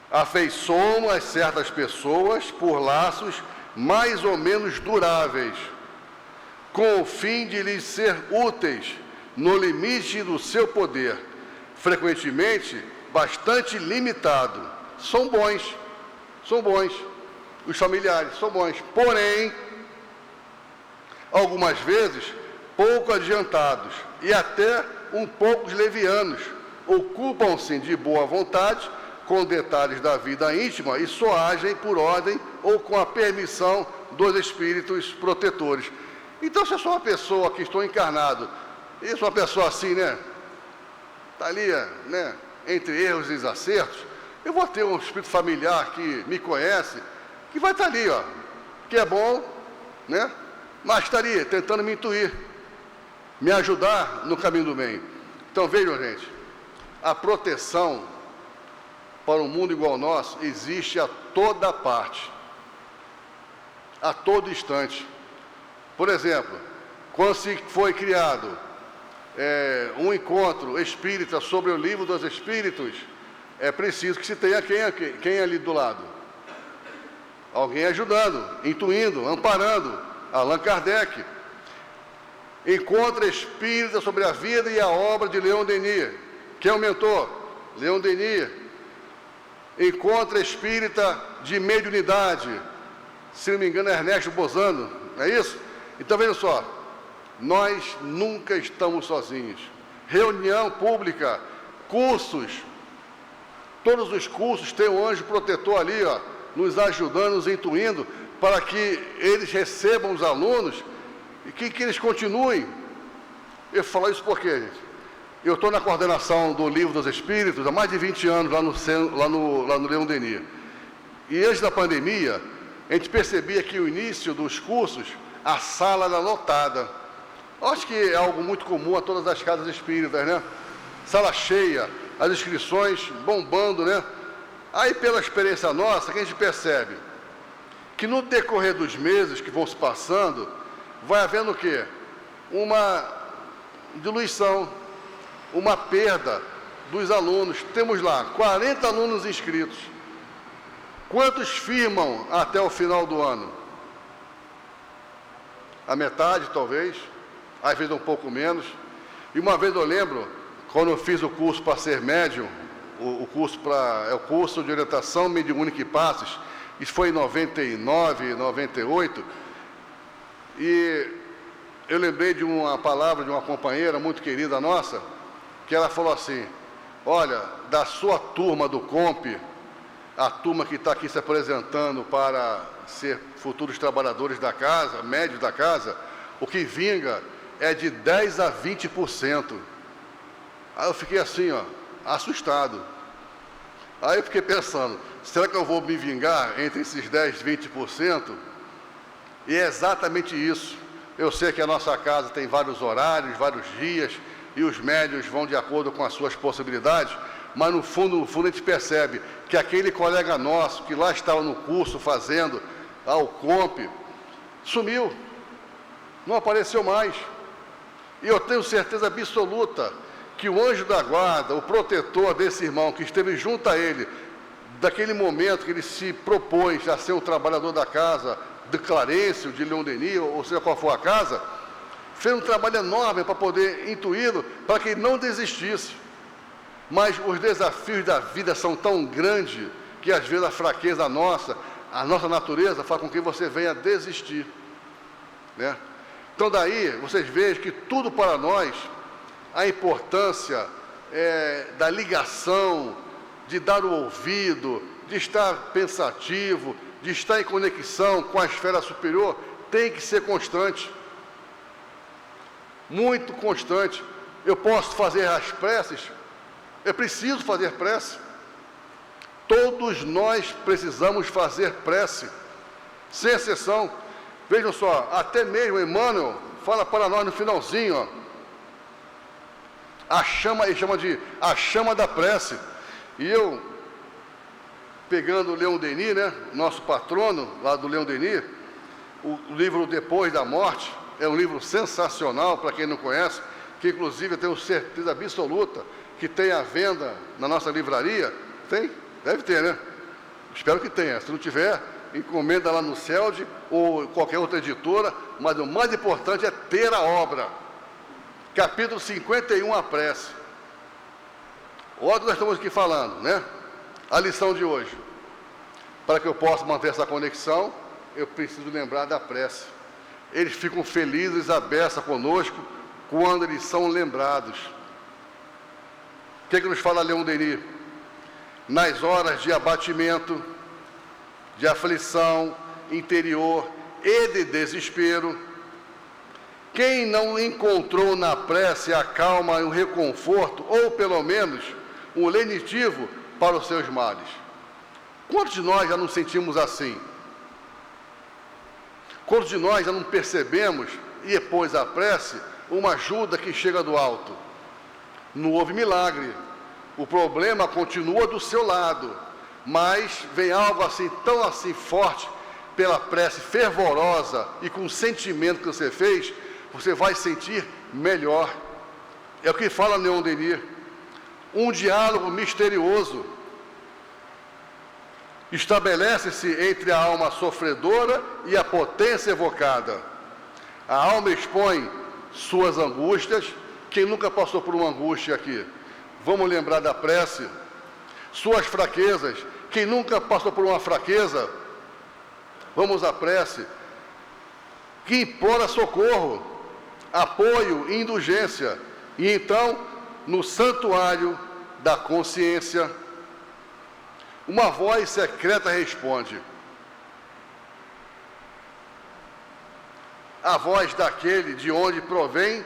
B: Afeiçoam a certas pessoas por laços mais ou menos duráveis, com o fim de lhes ser úteis no limite do seu poder, frequentemente bastante limitado. São bons, os familiares são bons, porém, algumas vezes, pouco adiantados e até um pouco levianos, ocupam-se de boa vontade com detalhes da vida íntima e só agem por ordem ou com a permissão dos espíritos protetores. Então, se eu sou uma pessoa que estou encarnado, e sou uma pessoa assim, né? Está ali, né? Entre erros e desacertos, eu vou ter um espírito familiar que me conhece, que vai estar ali, ó, que é bom, né? Mas está ali, tentando me intuir, me ajudar no caminho do bem. Então, vejam, gente, a proteção para um mundo igual ao nosso existe a toda parte, a todo instante. Por exemplo, quando se foi criado um encontro espírita sobre o livro dos Espíritos, é preciso que se tenha quem ali do lado? Alguém ajudando, intuindo, amparando. Allan Kardec. Encontro espírita sobre a vida e a obra de Leon Denis. Quem é o mentor? Leon Denis. Encontro espírita de mediunidade. Se não me engano, é Ernesto Bozano. Não é isso? Então, veja só. Nós nunca estamos sozinhos. Reunião pública, cursos. Todos os cursos têm um anjo protetor ali, ó, nos ajudando, nos intuindo, para que eles recebam os alunos e que eles continuem. Eu falo isso por quê, gente? Eu estou na coordenação do Livro dos Espíritos há mais de 20 anos, lá no Leon Denis. E antes da pandemia, a gente percebia que o início dos cursos, a sala era lotada. Acho que é algo muito comum a todas as casas espíritas, né? Sala cheia, as inscrições bombando, né? Aí, pela experiência nossa, que a gente percebe que no decorrer dos meses que vão se passando, vai havendo o quê? Uma diluição, uma perda dos alunos. Temos lá 40 alunos inscritos. Quantos firmam até o final do ano? A metade, talvez, às vezes um pouco menos. E uma vez eu lembro, quando eu fiz o curso para ser médium, o curso de orientação mediúnica e passes, isso foi em 99, 98, e eu lembrei de uma palavra de uma companheira muito querida nossa, que ela falou assim: olha, da sua turma do COMP, a turma que está aqui se apresentando para ser futuros trabalhadores da casa, médios da casa, o que vinga é de 10% a 20%. Aí eu fiquei assim, ó, assustado. Aí eu fiquei pensando, será que eu vou me vingar entre esses 10% e 20%? E é exatamente isso. Eu sei que a nossa casa tem vários horários, vários dias, e os médios vão de acordo com as suas possibilidades, mas no fundo a gente percebe que aquele colega nosso, que lá estava no curso fazendo o COMP, sumiu, não apareceu mais. E eu tenho certeza absoluta que o anjo da guarda, o protetor desse irmão que esteve junto a ele, daquele momento que ele se propôs a ser um trabalhador da casa, de Clarencio, de Leon Denis, ou seja qual for a casa, fez um trabalho enorme para poder intuí-lo, para que ele não desistisse. Mas os desafios da vida são tão grandes, que às vezes a fraqueza nossa, a nossa natureza, faz com que você venha desistir, né? Então daí, vocês vejam que tudo para nós, a importância da ligação, de dar o ouvido, de estar pensativo, de estar em conexão com a esfera superior, tem que ser constante. Muito constante. Eu posso fazer as preces? Eu preciso fazer prece. Todos nós precisamos fazer prece, sem exceção. Vejam só, até mesmo Emmanuel fala para nós no finalzinho, ó, a chama, ele chama de a chama da prece. E eu, pegando o Leon Denis, né, nosso patrono lá do Leon Denis, o livro Depois da Morte, é um livro sensacional, para quem não conhece, que inclusive eu tenho certeza absoluta que tem à venda na nossa livraria. Tem? Deve ter, né? Espero que tenha. Se não tiver, encomenda lá no CELD ou qualquer outra editora, mas o mais importante é ter a obra. Capítulo 51, a prece. Olha o que nós estamos aqui falando, né? A lição de hoje. Para que eu possa manter essa conexão, eu preciso lembrar da prece. Eles ficam felizes à beça conosco quando eles são lembrados. O que nos fala Leon Denis? Nas horas de abatimento, de aflição interior e de desespero, quem não encontrou na prece a calma e o reconforto, ou pelo menos um lenitivo para os seus males? Quantos de nós já nos sentimos assim? Quantos de nós já não percebemos, e depois a prece, uma ajuda que chega do alto? Não houve milagre. O problema continua do seu lado, mas vem algo assim, tão assim forte, pela prece fervorosa e com o sentimento que você fez, você vai sentir melhor. É o que fala Leon Denis. Um diálogo misterioso estabelece-se entre a alma sofredora e a potência evocada. A alma expõe suas angústias. Quem nunca passou por uma angústia aqui? Vamos lembrar da prece. Suas fraquezas. Quem nunca passou por uma fraqueza? Vamos à prece. Que implora socorro, apoio e indulgência. E então, no santuário da consciência, uma voz secreta responde. A voz daquele de onde provém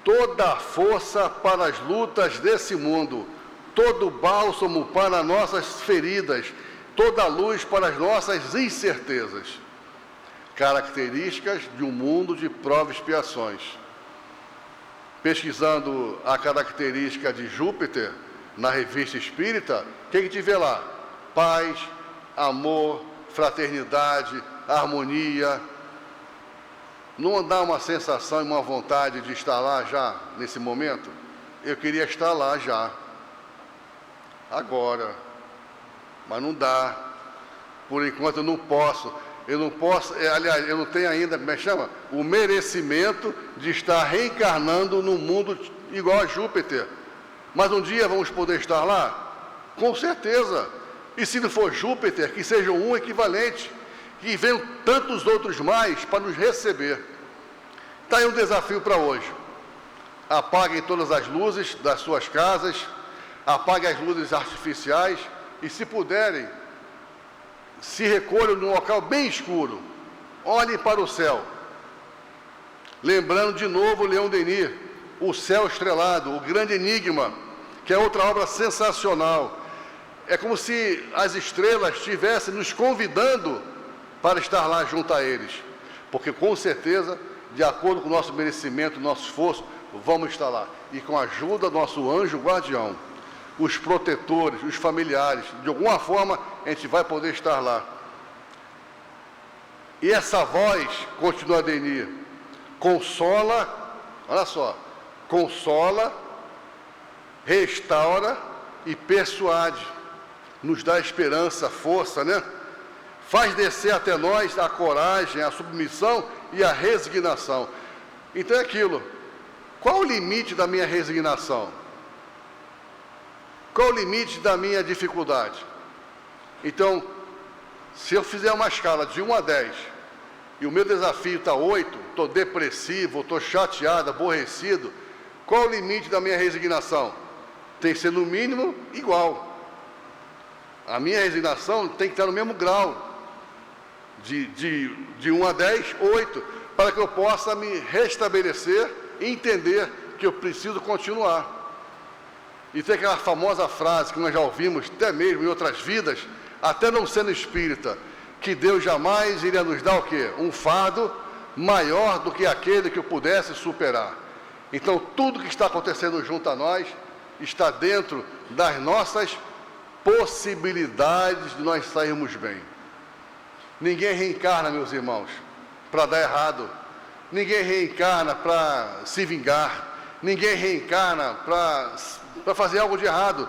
B: toda a força para as lutas desse mundo, todo o bálsamo para nossas feridas, toda a luz para as nossas incertezas. Características de um mundo de provas e expiações. Pesquisando a característica de Júpiter na Revista Espírita, o que a gente vê lá? Paz, amor, fraternidade, harmonia. Não dá uma sensação e uma vontade de estar lá já, nesse momento? Eu queria estar lá já, agora, mas não dá. Por enquanto eu não posso. Eu não posso, aliás, eu não tenho ainda, como é que chama? O merecimento de estar reencarnando num mundo igual a Júpiter. Mas um dia vamos poder estar lá? Com certeza. E se não for Júpiter, que seja um equivalente, que venham tantos outros mais para nos receber. Está aí um desafio para hoje. Apaguem todas as luzes das suas casas, apaguem as luzes artificiais e, se puderem, se recolham num local bem escuro. Olhem para o céu. Lembrando de novo Leon Denis, O Céu Estrelado, O Grande Enigma, que é outra obra sensacional. É como se as estrelas estivessem nos convidando para estar lá junto a eles. Porque, com certeza, de acordo com o nosso merecimento, nosso esforço, vamos estar lá. E com a ajuda do nosso anjo guardião, os protetores, os familiares, de alguma forma, a gente vai poder estar lá. E essa voz, continua Denis, consola, olha só, consola, restaura e persuade. Nos dá esperança, força, né? Faz descer até nós a coragem, a submissão e a resignação. Então é aquilo. Qual o limite da minha resignação? Qual o limite da minha dificuldade? Então, se eu fizer uma escala de 1 a 10, e o meu desafio está 8, estou depressivo, estou chateado, aborrecido, qual o limite da minha resignação? Tem que ser, no mínimo, igual. A minha resignação tem que estar no mesmo grau. de 1 a 10, 8, para que eu possa me restabelecer e entender que eu preciso continuar. E tem aquela famosa frase que nós já ouvimos, até mesmo em outras vidas, até não sendo espírita, que Deus jamais iria nos dar o quê? Um fardo maior do que aquele que eu pudesse superar. Então, tudo que está acontecendo junto a nós está dentro das nossas possibilidades de nós sairmos bem. Ninguém reencarna, meus irmãos, para dar errado. Ninguém reencarna para se vingar. Ninguém reencarna para fazer algo de errado.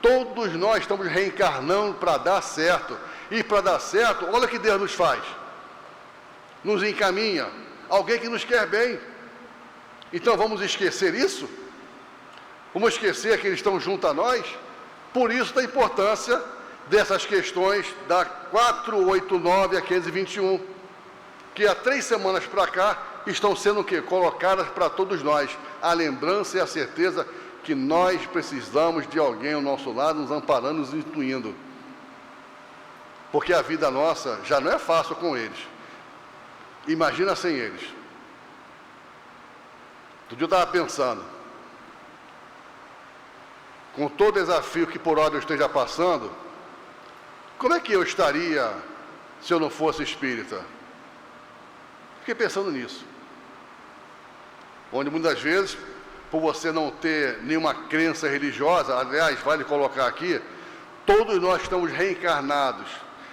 B: Todos nós estamos reencarnando para dar certo. E para dar certo, olha o que Deus nos faz. Nos encaminha. Alguém que nos quer bem. Então vamos esquecer isso? Vamos esquecer que eles estão junto a nós? Por isso da importância dessas questões da 489 a 521, que há 3 semanas para cá estão sendo o quê? Colocadas para todos nós. A lembrança e a certeza que nós precisamos de alguém ao nosso lado, nos amparando, nos intuindo. Porque a vida nossa já não é fácil com eles. Imagina sem eles. Outro dia eu estava pensando, com todo desafio que por hora eu esteja passando, como é que eu estaria se eu não fosse espírita? Fiquei pensando nisso. Onde muitas vezes, por você não ter nenhuma crença religiosa, aliás, vale colocar aqui, todos nós estamos reencarnados,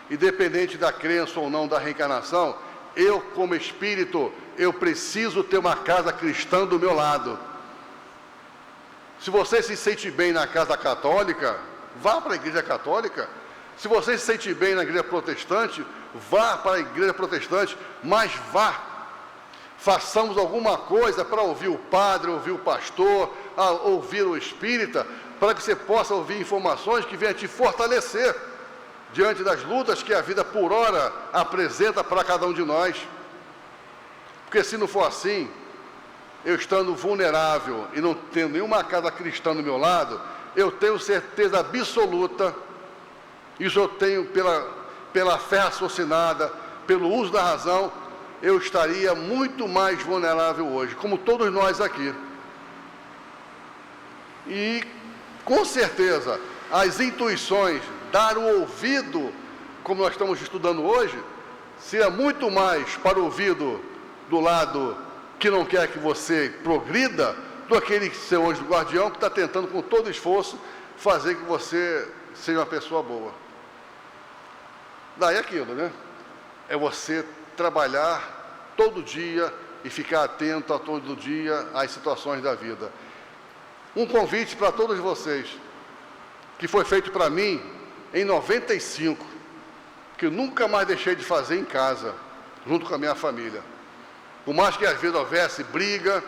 B: independente da crença ou não da reencarnação. Eu, como espírito, eu preciso ter uma casa cristã do meu lado. Se você se sente bem na casa católica, vá para a igreja católica. Se você se sente bem na igreja protestante, vá para a igreja protestante, mas vá. Façamos alguma coisa para ouvir o padre, ouvir o pastor, ouvir o espírita, para que você possa ouvir informações que venham te fortalecer diante das lutas que a vida por hora apresenta para cada um de nós. Porque se não for assim, eu estando vulnerável e não tendo nenhuma casa cristã do meu lado, eu tenho certeza absoluta, isso eu tenho pela fé raciocinada, pelo uso da razão, eu estaria muito mais vulnerável hoje, como todos nós aqui. E, com certeza, as intuições, dar o ouvido, como nós estamos estudando hoje, seria muito mais para o ouvido do lado que não quer que você progrida, do aquele seu anjo guardião que está tentando com todo esforço fazer que você seja uma pessoa boa. Daí aquilo, né? É você trabalhar todo dia e ficar atento a todo dia às situações da vida. Um convite para todos vocês, que foi feito para mim em 95, que eu nunca mais deixei de fazer em casa, junto com a minha família. Por mais que às vezes houvesse briga,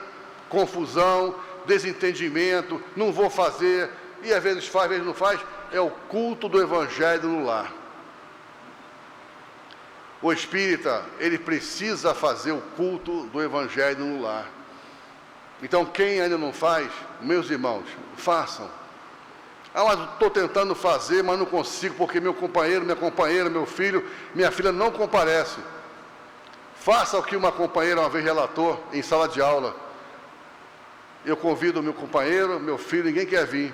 B: confusão, desentendimento, não vou fazer, e às vezes faz, às vezes não faz, é o culto do Evangelho no lar. O espírita, ele precisa fazer o culto do Evangelho no lar. Então, quem ainda não faz, meus irmãos, façam. Ah, mas estou tentando fazer, mas não consigo, porque meu companheiro, minha companheira, meu filho, minha filha não comparece. Faça o que uma companheira uma vez relatou em sala de aula. Eu convido o meu companheiro, meu filho, ninguém quer vir.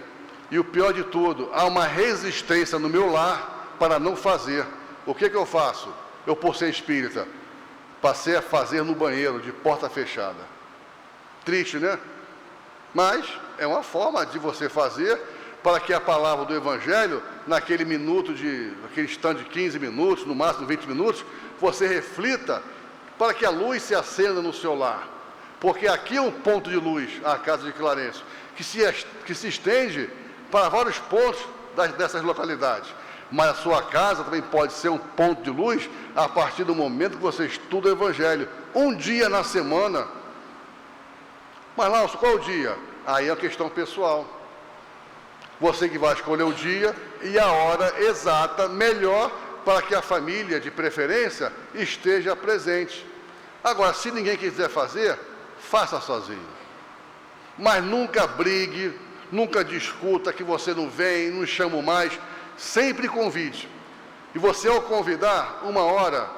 B: E o pior de tudo, há uma resistência no meu lar para não fazer. O que eu faço? Eu, por ser espírita, passei a fazer no banheiro, de porta fechada. Triste, né? Mas é uma forma de você fazer para que a palavra do Evangelho, naquele minuto aquele instante de 15 minutos, no máximo 20 minutos, você reflita para que a luz se acenda no seu lar. Porque aqui é um ponto de luz, a casa de Clarencio, que se estende para vários pontos dessas localidades. Mas a sua casa também pode ser um ponto de luz a partir do momento que você estuda o Evangelho. Um dia na semana. Mas, Lázaro, qual o dia? Aí é uma questão pessoal. Você que vai escolher o dia e a hora exata, melhor, para que a família, de preferência, esteja presente. Agora, se ninguém quiser fazer, faça sozinho. Mas nunca brigue, nunca discuta que você não vem, não chamo mais. Sempre convide. E você, ao convidar, uma hora,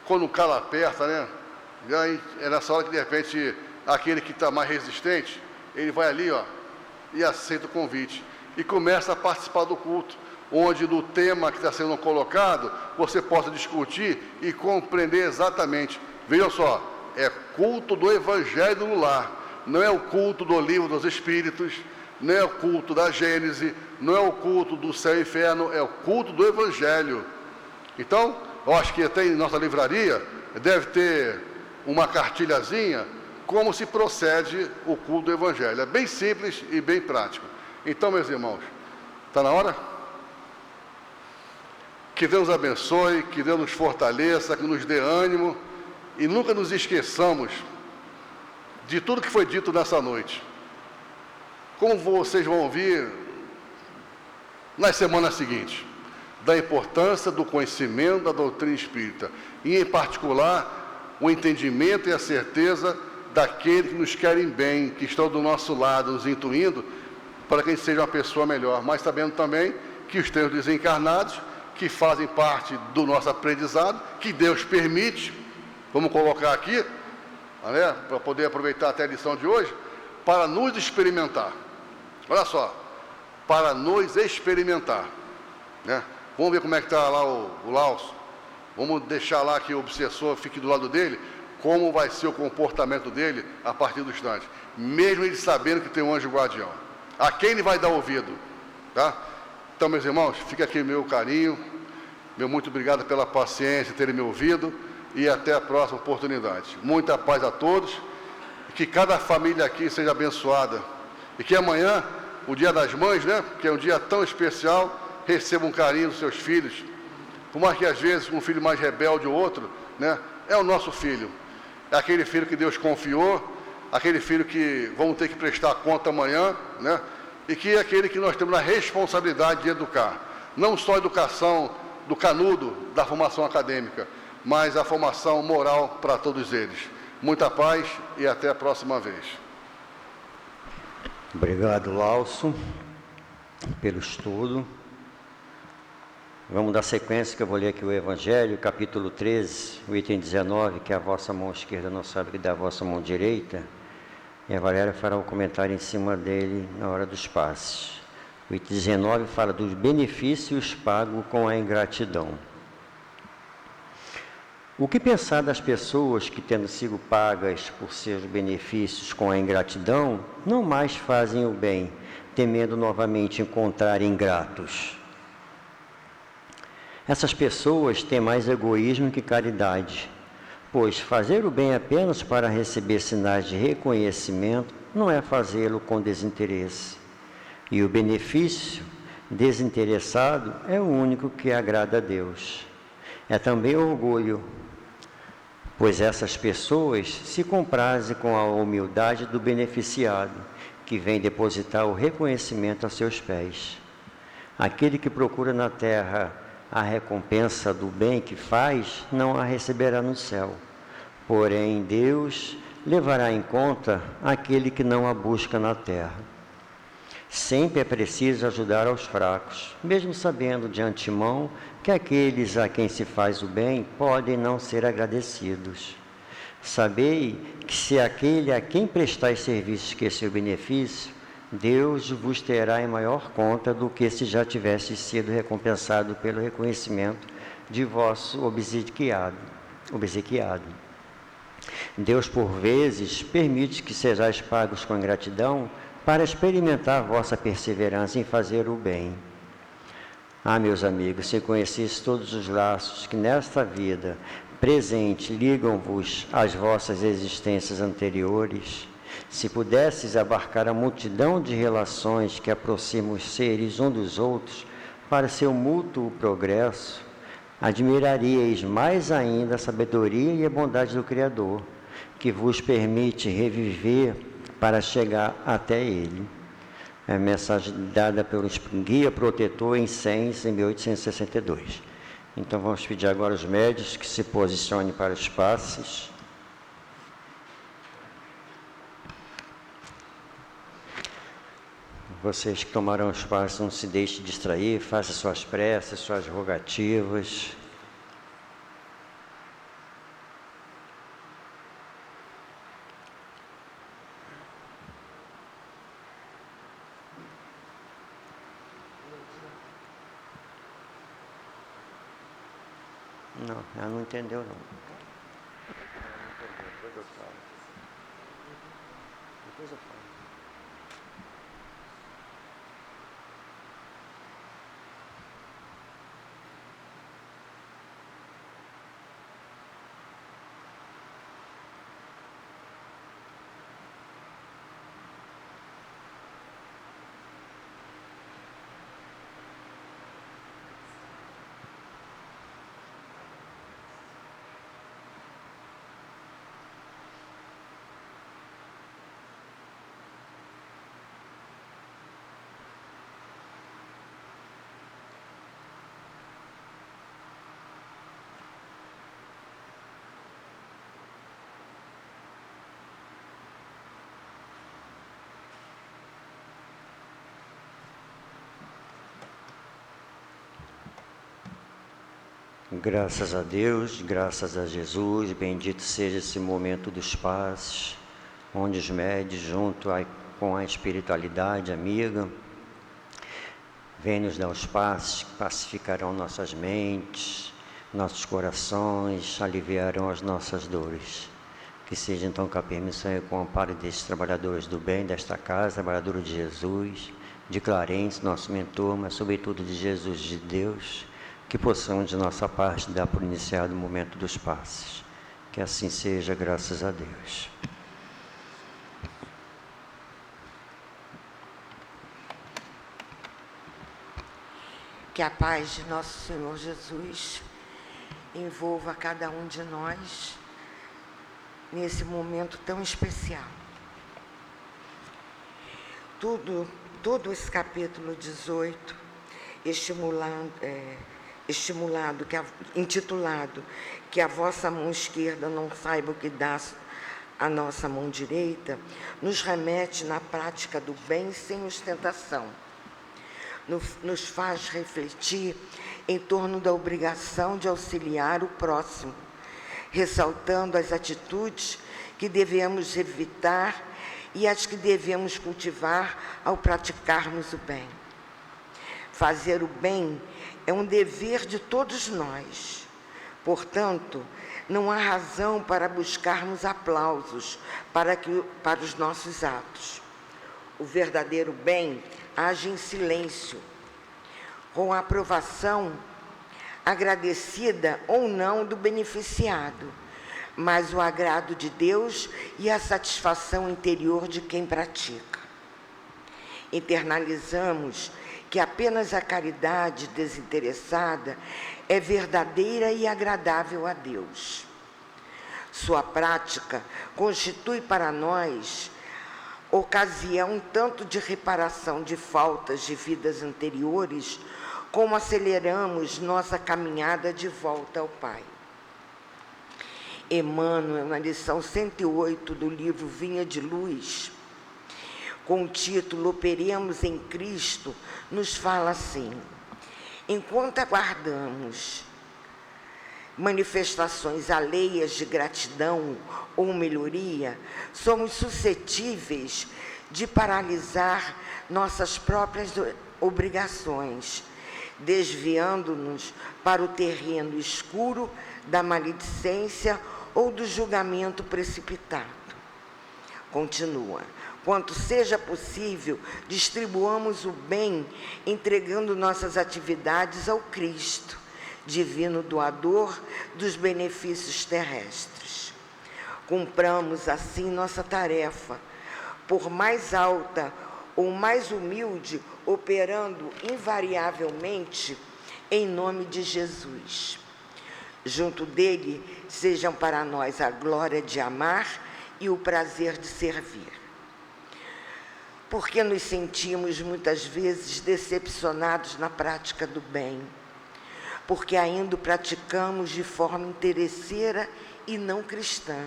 B: quando o calo aperta, né? E aí é nessa hora que de repente aquele que está mais resistente, ele vai ali, ó, e aceita o convite e começa a participar do culto, onde no tema que está sendo colocado, você possa discutir e compreender exatamente. Vejam só, é culto do Evangelho no lar, não é o culto do livro dos Espíritos, não é o culto da Gênese, não é o culto do céu e inferno, é o culto do Evangelho. Então, eu acho que até em nossa livraria deve ter uma cartilhazinha como se procede o culto do Evangelho. É bem simples e bem prático. Então, meus irmãos, está na hora? Que Deus nos abençoe, que Deus nos fortaleça, que nos dê ânimo e nunca nos esqueçamos de tudo que foi dito nessa noite. Como vocês vão ouvir nas semanas seguintes, da importância do conhecimento da doutrina espírita e, em particular, o entendimento e a certeza daqueles que nos querem bem, que estão do nosso lado, nos intuindo, para que a gente seja uma pessoa melhor, mas sabendo também que os tempos desencarnados, que fazem parte do nosso aprendizado, que Deus permite, vamos colocar aqui, né, para poder aproveitar até a lição de hoje, para nos experimentar. Olha só, para nos experimentar, né? Vamos ver como é que está lá o Lauso. Vamos deixar lá que o obsessor fique do lado dele, como vai ser o comportamento dele a partir do instante, mesmo ele sabendo que tem um anjo guardião. A quem ele vai dar ouvido, tá? Então, meus irmãos, fica aqui meu carinho, meu muito obrigado pela paciência, terem me ouvido, e até a próxima oportunidade. Muita paz a todos, que cada família aqui seja abençoada, e que amanhã, o Dia das Mães, né, que é um dia tão especial, recebam um carinho dos seus filhos, por mais que às vezes um filho mais rebelde ou outro, né, é o nosso filho, é aquele filho que Deus confiou, aquele filho que vamos ter que prestar conta amanhã, né, e que é aquele que nós temos a responsabilidade de educar, não só a educação do canudo da formação acadêmica, mas a formação moral para todos eles. Muita paz e até a próxima vez.
A: Obrigado, Lauso, pelo estudo. Vamos dar sequência, que eu vou ler aqui o Evangelho, capítulo 13, o item 19, que a vossa mão esquerda não sabe que dá a vossa mão direita, e a Valéria fará um comentário em cima dele na hora dos passes. O item 19 fala dos benefícios pagos com a ingratidão. O que pensar das pessoas que, tendo sido pagas por seus benefícios com a ingratidão, não mais fazem o bem, temendo novamente encontrar ingratos? Essas pessoas têm mais egoísmo que caridade, pois fazer o bem apenas para receber sinais de reconhecimento não é fazê-lo com desinteresse. E o benefício desinteressado é o único que agrada a Deus. É também orgulho, pois essas pessoas se comprazem com a humildade do beneficiado, que vem depositar o reconhecimento a seus pés. Aquele que procura na terra a recompensa do bem que faz, não a receberá no céu. Porém, Deus levará em conta aquele que não a busca na terra. Sempre é preciso ajudar aos fracos, mesmo sabendo de antemão que aqueles a quem se faz o bem podem não ser agradecidos. Sabei que se aquele a quem prestais serviço esquecer o benefício, Deus vos terá em maior conta do que se já tivesse sido recompensado pelo reconhecimento de vosso obsequiado. Deus, por vezes, permite que sejais pagos com ingratidão para experimentar vossa perseverança em fazer o bem. Ah, meus amigos, se conhecesse todos os laços que nesta vida presente ligam-vos às vossas existências anteriores, se pudesses abarcar a multidão de relações que aproximam os seres um dos outros para seu mútuo progresso, admiraríeis mais ainda a sabedoria e a bondade do Criador, que vos permite reviver para chegar até Ele. É a mensagem dada pelo Guia Protetor em Sens, em 1862. Então vamos pedir agora aos médios que se posicionem para os passes. Vocês que tomarão os passos, não se deixem distrair, façam suas preces, suas rogativas. Não, ela não entendeu, não. Depois eu falo. Graças a Deus, graças a Jesus, bendito seja esse momento dos passes, onde os médios, junto com a espiritualidade amiga, vêm nos dar os passes que pacificarão nossas mentes, nossos corações, aliviarão as nossas dores. Que seja então com a permissão e com o amparo desses trabalhadores do bem desta casa, trabalhadores de Jesus, de Clarence, nosso mentor, mas sobretudo de Jesus, de Deus, que possamos de nossa parte dar por iniciado o momento dos passes. Que assim seja, graças a Deus.
C: Que a paz de nosso Senhor Jesus envolva cada um de nós nesse momento tão especial. Todo esse capítulo 18, intitulado Que a vossa mão esquerda não saiba o que dá a nossa mão direita, nos remete na prática do bem sem ostentação. Nos faz refletir em torno da obrigação de auxiliar o próximo, ressaltando as atitudes que devemos evitar e as que devemos cultivar ao praticarmos o bem. Fazer o bem é um dever de todos nós. Portanto, não há razão para buscarmos aplausos para os nossos atos. O verdadeiro bem age em silêncio, com a aprovação agradecida ou não do beneficiado, mas o agrado de Deus e a satisfação interior de quem pratica. Internalizamos que apenas a caridade desinteressada é verdadeira e agradável a Deus. Sua prática constitui para nós ocasião tanto de reparação de faltas de vidas anteriores, como aceleramos nossa caminhada de volta ao Pai. Emmanuel, na lição 108 do livro Vinha de Luz, com o título Operemos em Cristo, nos fala assim: enquanto aguardamos manifestações alheias de gratidão ou melhoria, somos suscetíveis de paralisar nossas próprias obrigações, desviando-nos para o terreno escuro da maledicência ou do julgamento precipitado. Continua: quanto seja possível, distribuamos o bem, entregando nossas atividades ao Cristo, divino doador dos benefícios terrestres. Cumpramos assim nossa tarefa, por mais alta ou mais humilde, operando invariavelmente em nome de Jesus. Junto dele sejam para nós a glória de amar e o prazer de servir. Porque nos sentimos muitas vezes decepcionados na prática do bem, porque ainda o praticamos de forma interesseira e não cristã.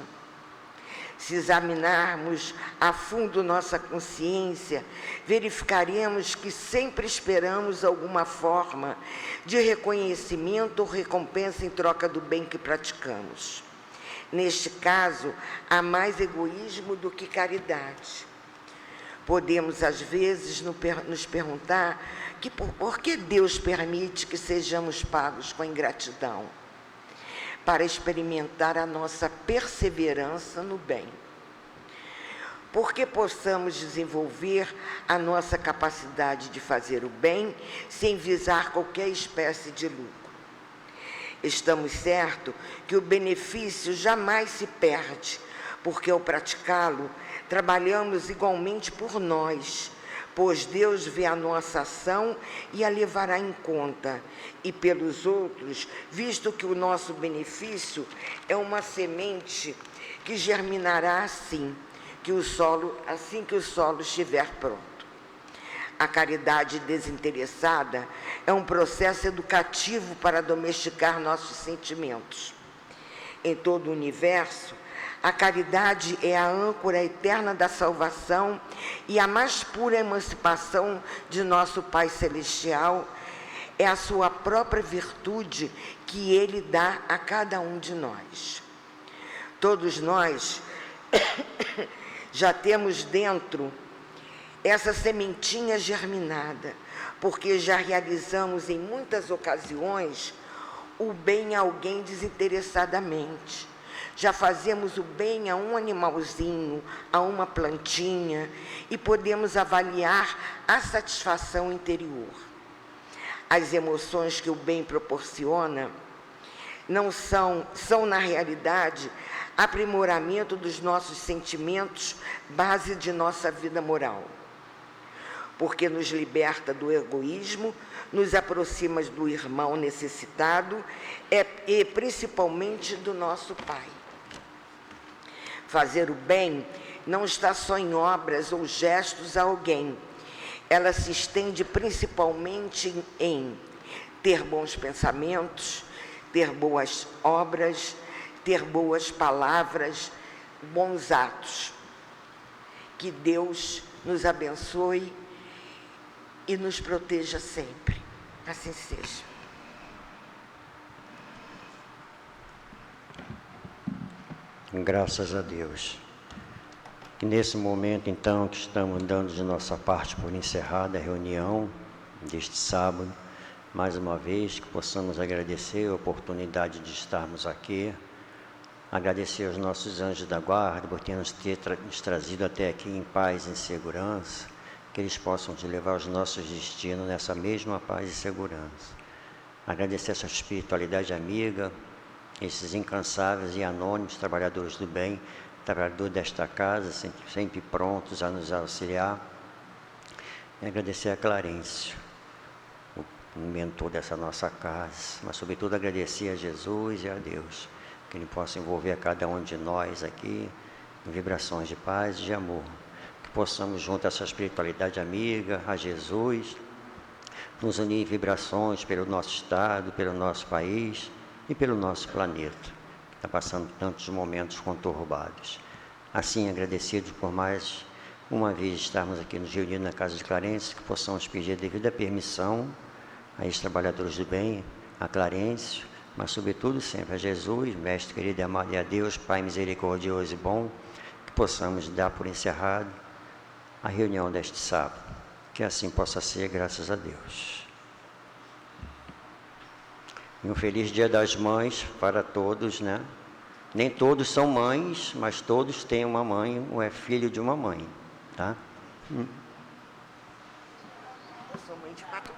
C: Se examinarmos a fundo nossa consciência, verificaremos que sempre esperamos alguma forma de reconhecimento ou recompensa em troca do bem que praticamos. Neste caso, há mais egoísmo do que caridade. Podemos, às vezes, nos perguntar por que Deus permite que sejamos pagos com ingratidão? para experimentar a nossa perseverança no bem. Porque possamos desenvolver a nossa capacidade de fazer o bem sem visar qualquer espécie de lucro. Estamos certos que o benefício jamais se perde, porque ao praticá-lo, trabalhamos igualmente por nós, pois Deus vê a nossa ação e a levará em conta, e pelos outros, visto que o nosso benefício é uma semente que germinará assim que o solo estiver pronto. A caridade desinteressada é um processo educativo para domesticar nossos sentimentos. Em todo o universo, a caridade é a âncora eterna da salvação e a mais pura emancipação de nosso Pai Celestial. É a sua própria virtude que Ele dá a cada um de nós. Todos nós já temos dentro essa sementinha germinada, porque já realizamos em muitas ocasiões o bem a alguém desinteressadamente. Já fazemos o bem a um animalzinho, a uma plantinha, e podemos avaliar a satisfação interior. As emoções que o bem proporciona são na realidade, aprimoramento dos nossos sentimentos, base de nossa vida moral. Porque nos liberta do egoísmo, nos aproxima do irmão necessitado e principalmente do nosso Pai. Fazer o bem não está só em obras ou gestos a alguém. Ela se estende principalmente em ter bons pensamentos, ter boas obras, ter boas palavras, bons atos. Que Deus nos abençoe e nos proteja sempre. Assim seja.
A: Graças a Deus. E nesse momento, então, que estamos dando de nossa parte por encerrada a reunião deste sábado, mais uma vez que possamos agradecer a oportunidade de estarmos aqui, agradecer aos nossos anjos da guarda por terem nos trazido até aqui em paz e em segurança, que eles possam te levar aos nossos destinos nessa mesma paz e segurança. Agradecer essa espiritualidade amiga, esses incansáveis e anônimos trabalhadores do bem, trabalhadores desta casa, sempre prontos a nos auxiliar. E agradecer a Clarencio, o mentor dessa nossa casa, mas sobretudo agradecer a Jesus e a Deus, que Ele possa envolver a cada um de nós aqui em vibrações de paz e de amor. Que possamos, junto a essa espiritualidade amiga, a Jesus, nos unir em vibrações pelo nosso Estado, pelo nosso país e pelo nosso planeta, que está passando tantos momentos conturbados. Assim, agradecidos por mais uma vez estarmos aqui nos reunindo na Casa de Clarencio, que possamos pedir a devida permissão a esses trabalhadores do bem, a Clarencio, mas sobretudo sempre a Jesus, Mestre querido e amado, e a Deus, Pai misericordioso e bom, que possamos dar por encerrado a reunião deste sábado. Que assim possa ser, graças a Deus. E um feliz Dia das Mães para todos, né? Nem todos são mães, mas todos têm uma mãe ou é filho de uma mãe, tá?
C: Eu sou mãe de 4